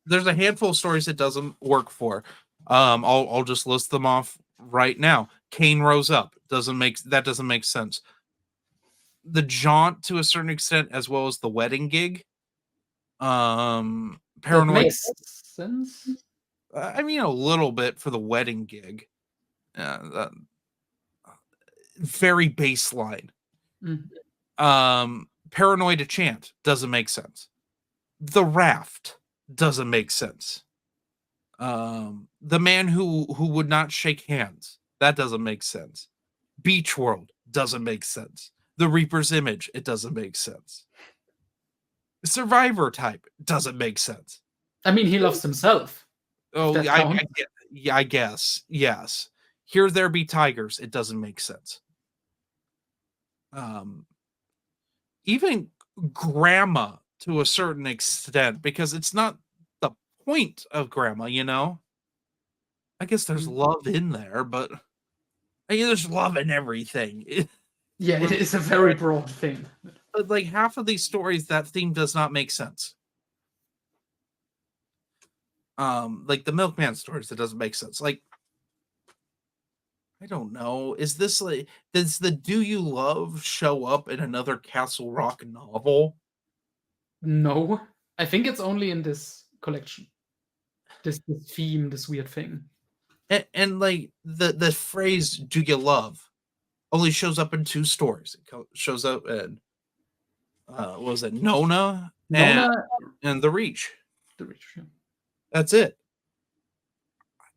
there's a handful of stories it doesn't work for. I'll just list them off right now. Cain Rose Up doesn't make sense. The Jaunt to a certain extent, as well as the Wedding Gig. Paranoid
that makes sense.
I mean, a little bit for the Wedding Gig. Very baseline. Paranoid Chant doesn't make sense. The Raft doesn't make sense. The Man who would not shake hands, that doesn't make sense. Beach World doesn't make sense. The Reaper's Image, it doesn't make sense. Survivor Type doesn't make sense.
I mean, he loves himself.
Oh, I guess. Yes. Here There Be Tigers, it doesn't make sense. Even Grandma to a certain extent, because it's not the point of Grandma, I guess there's love in there, but there's love in everything.
Yeah, it is a very broad thing.
like half of these stories, that theme does not make sense. Like the Milkman stories, that doesn't make sense. Like, I don't know. Is this like, does the Do You Love show up in another Castle Rock novel?
No, I think it's only in this collection. This theme, this weird thing.
And like the phrase "Do you love" only shows up in two stories. It shows up in what was it, Nona
Nona,
and The Reach.
the Reach. Yeah.
That's it.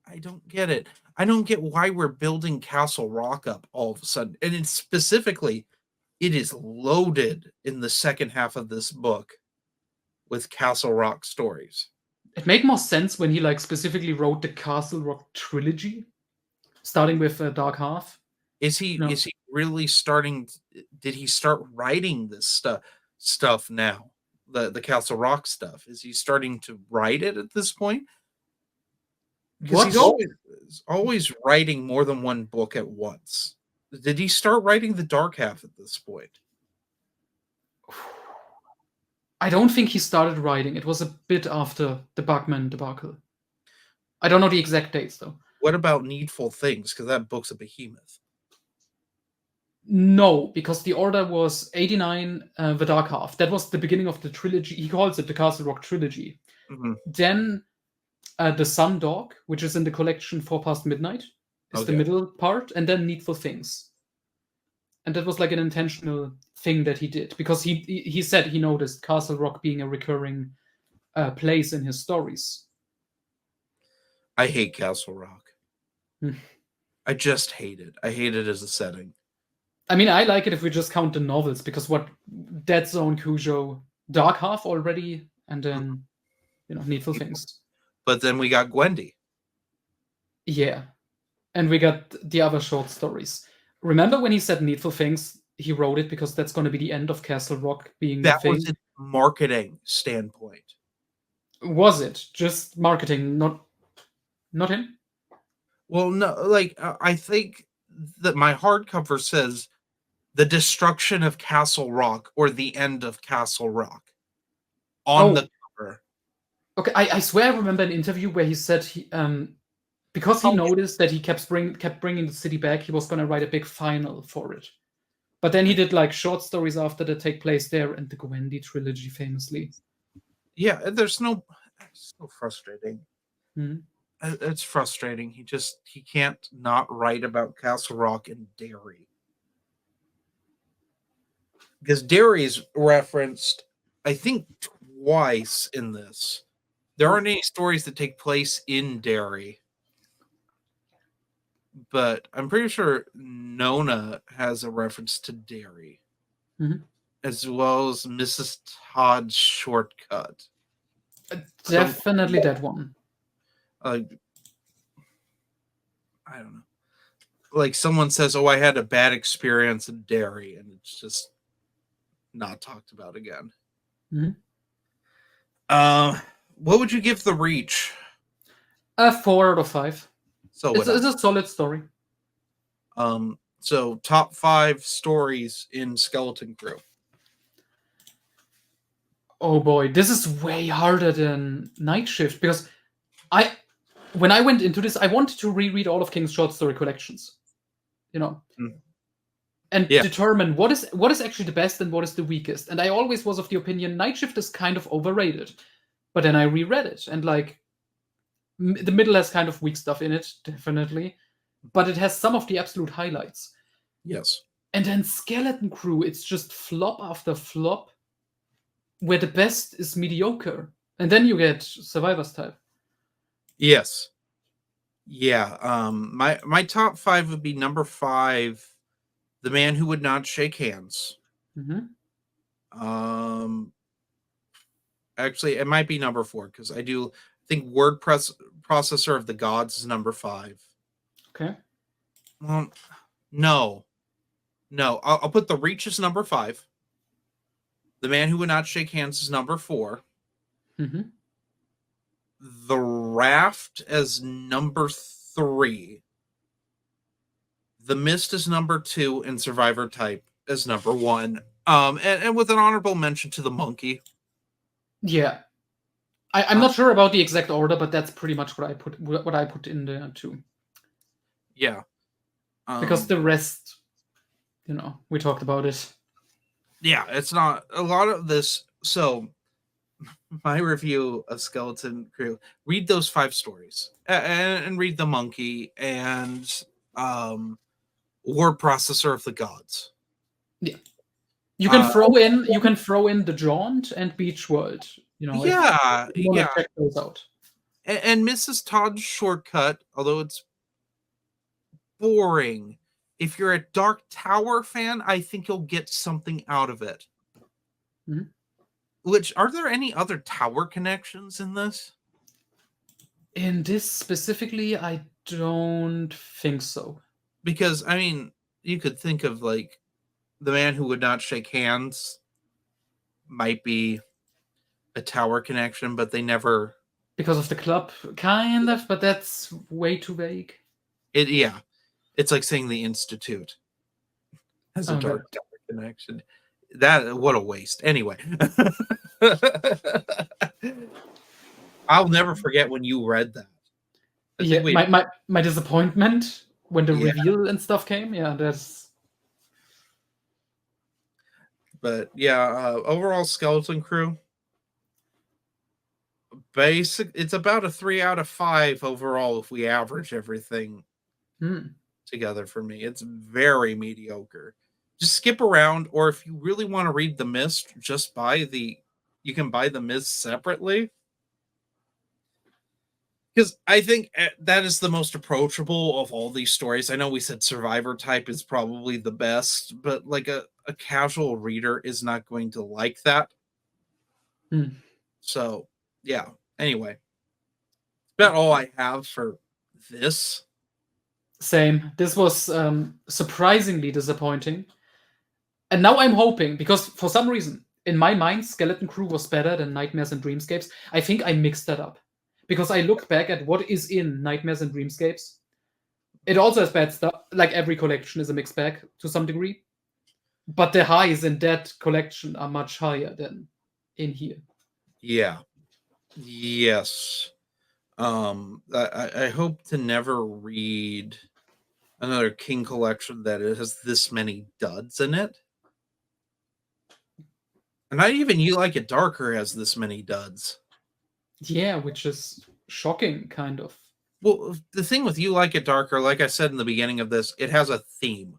I don't get it. I don't get why we're building Castle Rock up all of a sudden. And it's specifically, it is loaded in the second half of this book with Castle Rock stories.
It made more sense when he like specifically wrote the Castle Rock trilogy, starting with Dark Half.
Is he really starting? Did he start writing this stuff now? The Castle Rock stuff. Is he starting to write it at this point? Because he's always writing more than one book at once. Did he start writing the Dark Half at this point?
I don't think he started writing. It was a bit after the Bugman debacle. I don't know the exact dates though.
What about Needful Things? Because that book's a behemoth.
No, because the order was 89, the Dark Half. That was the beginning of the trilogy. He calls it the Castle Rock trilogy.
Mm-hmm.
Then the Sun Dog, which is in the collection 4 Past Midnight, is the middle part, and then Needful Things. And that was like an intentional thing that he did, because he said he noticed Castle Rock being a recurring place in his stories.
I hate Castle Rock.
Hmm.
I just hate it. I hate it as a setting.
I mean, I like it if we just count the novels, because what Dead Zone, Cujo, Dark Half already, and then, Needful Things.
But then we got Gwendy.
Yeah. And we got the other short stories. Remember when he said Needful Things, he wrote it because that's going to be the end of Castle Rock being
that
the thing.
was a marketing standpoint.
Was it just marketing, not him?
Well, no, like I think that my hardcover says the destruction of Castle Rock or the end of Castle Rock on the cover.
Okay, I swear I remember an interview where he said he because he noticed that he kept bringing the city back, he was going to write a big final for it. But then he did like short stories after that take place there, and the Gwendy trilogy famously.
Yeah, it's so frustrating.
Mm-hmm.
It's frustrating. He can't not write about Castle Rock and Derry. Because Derry's referenced, I think, twice in this. There aren't any stories that take place in Derry. But I'm pretty sure Nona has a reference to Derry.
Mm-hmm.
As well as Mrs. Todd's Shortcut.
Definitely that one.
I don't know. Like someone says, "Oh, I had a bad experience in Derry," and it's just not talked about again.
Mm-hmm.
What would you give The Reach?
4 out of 5.
So
it's a solid story.
So top 5 stories in Skeleton Crew.
Oh boy, this is way harder than Night Shift, because when I went into this, I wanted to reread all of King's short story collections, and determine what is actually the best and what is the weakest. And I always was of the opinion Night Shift is kind of overrated. But then I reread it, and like the middle has kind of weak stuff in it, definitely, but it has some of the absolute highlights.
Yes.
And then Skeleton Crew, it's just flop after flop, where the best is mediocre, and then you get Survivor's Type.
Yes. Yeah. My top 5 would be number 5, The Man Who Would Not Shake Hands.
Mm-hmm.
Actually, it might be number 4, because I do think Word Processor of the Gods is number 5.
Okay.
No. I'll put The Reach as number 5. The Man Who Would Not Shake Hands is number 4.
Mm-hmm.
The Raft as number 3. The Mist is number 2, and Survivor Type is number 1. And with an honorable mention to the monkey.
Yeah. I'm not sure about the exact order, but that's pretty much what I put in there too.
Yeah.
Because the rest, we talked about it.
Yeah, it's not a lot of this. So my review of Skeleton Crew, read those 5 stories and read The Monkey and Word Processor of the Gods.
Yeah. You can throw in The Jaunt and Beach World.
Yeah,
if you want to check those out.
And Mrs. Todd's Shortcut, although it's boring, if you're a Dark Tower fan, I think you'll get something out of it.
Mm-hmm.
Which, are there any other tower connections in this?
In this specifically, I don't think so.
Because, I mean, you could think of, like, The Man Who Would Not Shake Hands might be a tower connection, but they never...
Because of the club, kind of, but that's way too vague.
Yeah. It's like saying the Institute has a Dark Tower connection. What a waste. Anyway. I'll never forget when you read that.
My disappointment when the reveal and stuff came. Yeah, that's...
But yeah, overall Skeleton Crew, it's about a 3 out of 5 overall if we average everything together for me. It's very mediocre. Just skip around, or if you really want to read The Mist, you can buy The Mist separately. Because I think that is the most approachable of all these stories. I know we said Survivor Type is probably the best, but like a casual reader is not going to like that. So, yeah. Anyway, that's about all I have for this.
Same. This was surprisingly disappointing. And now I'm hoping, because for some reason, in my mind, Skeleton Crew was better than Nightmares and Dreamscapes. I think I mixed that up. Because I looked back at what is in Nightmares and Dreamscapes. It also has bad stuff. Like every collection is a mixed bag to some degree. But the highs in that collection are much higher than in here.
Yeah. Yes. I hope to never read another King collection that it has this many duds in it. And not even You Like It Darker has this many duds.
Yeah, which is shocking, kind of.
Well, the thing with You Like It Darker, like I said in the beginning of this, it has a theme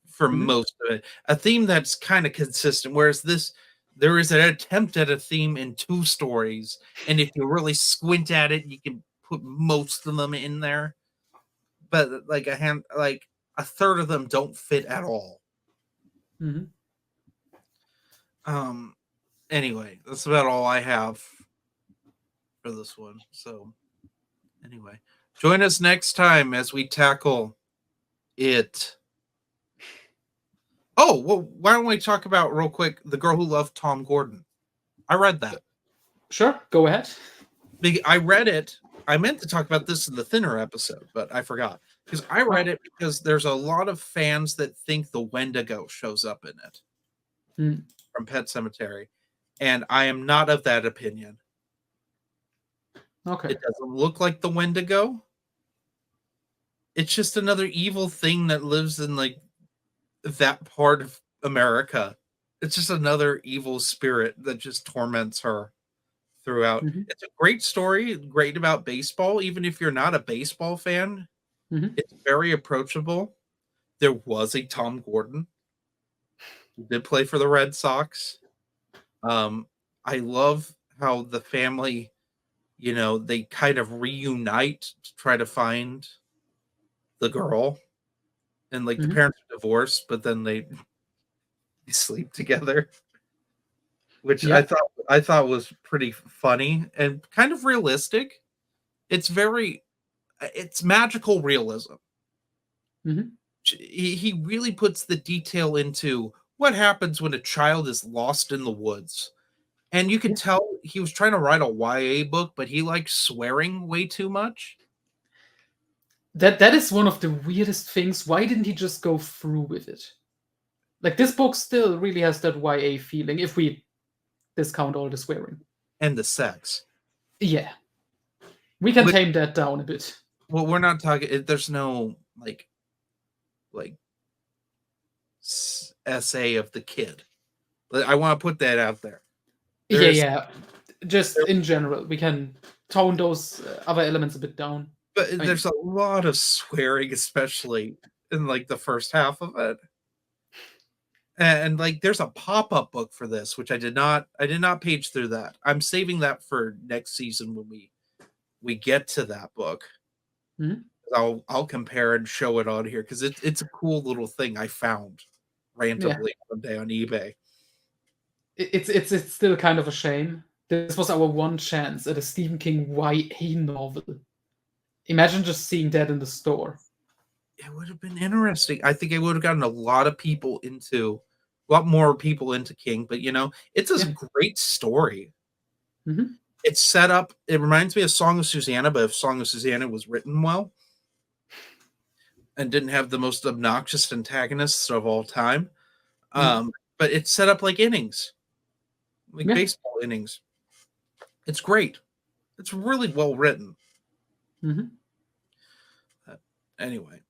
for most of it. A theme that's kind of consistent, whereas this, there is an attempt at a theme in 2 stories, and if you really squint at it, you can put most of them in there. But like a third of them don't fit at all. Anyway, that's about all I have for this one. So anyway, join us next time as we tackle it. Oh, well, why don't we talk about real quick The Girl Who Loved Tom Gordon? I read that.
Sure, go ahead.
I read it. I meant to talk about this in the Thinner episode, but I forgot. Because I read it because there's a lot of fans that think the Wendigo shows up in it from Pet Sematary. And I am not of that opinion.
Okay.
It doesn't look like the Wendigo. It's just another evil thing that lives in like that part of America. It's just another evil spirit that just torments her throughout. It's a great story, great about baseball. Even if you're not a baseball fan, it's very approachable. There was a Tom Gordon who did play for the Red Sox. I love how the family, they kind of reunite to try to find the girl. And like the parents are divorced, but then they sleep together, which I thought was pretty funny and kind of realistic. It's magical realism. He really puts the detail into what happens when a child is lost in the woods. And you can tell he was trying to write a YA book, but he likes swearing way too much.
That is one of the weirdest things. Why didn't he just go through with it? Like this book still really has that YA feeling if we discount all the swearing.
And the sex.
Yeah. We can
Which-
tame that down a bit.
Well, we're not talking. There's no like essay of the kid. I want to put that out there.
Yeah. Just in general, we can tone those other elements a bit down.
But there's a lot of swearing, especially in like the first half of it. And like there's a pop-up book for this, which I did not page through that. I'm saving that for next season when we get to that book.
Mm-hmm.
I'll compare and show it on here because it's a cool little thing I found randomly one day on eBay.
It's still kind of a shame. This was our one chance at a Stephen King YA novel. Imagine just seeing that in the store.
It would have been interesting. I think it would have gotten a lot more people into King, but it's a great story.
Mm-hmm.
It's set up, it reminds me of Song of Susanna, but if Song of Susanna was written well and didn't have the most obnoxious antagonists of all time. But it's set up like innings. Like baseball innings. It's great. It's really well written.
Mm-hmm.
Anyway,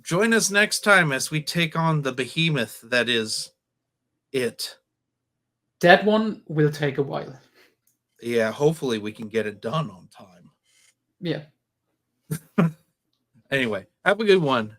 join us next time as we take on the behemoth that is it.
That one will take a while.
Yeah, hopefully we can get it done on time.
Yeah.
Anyway, have a good one.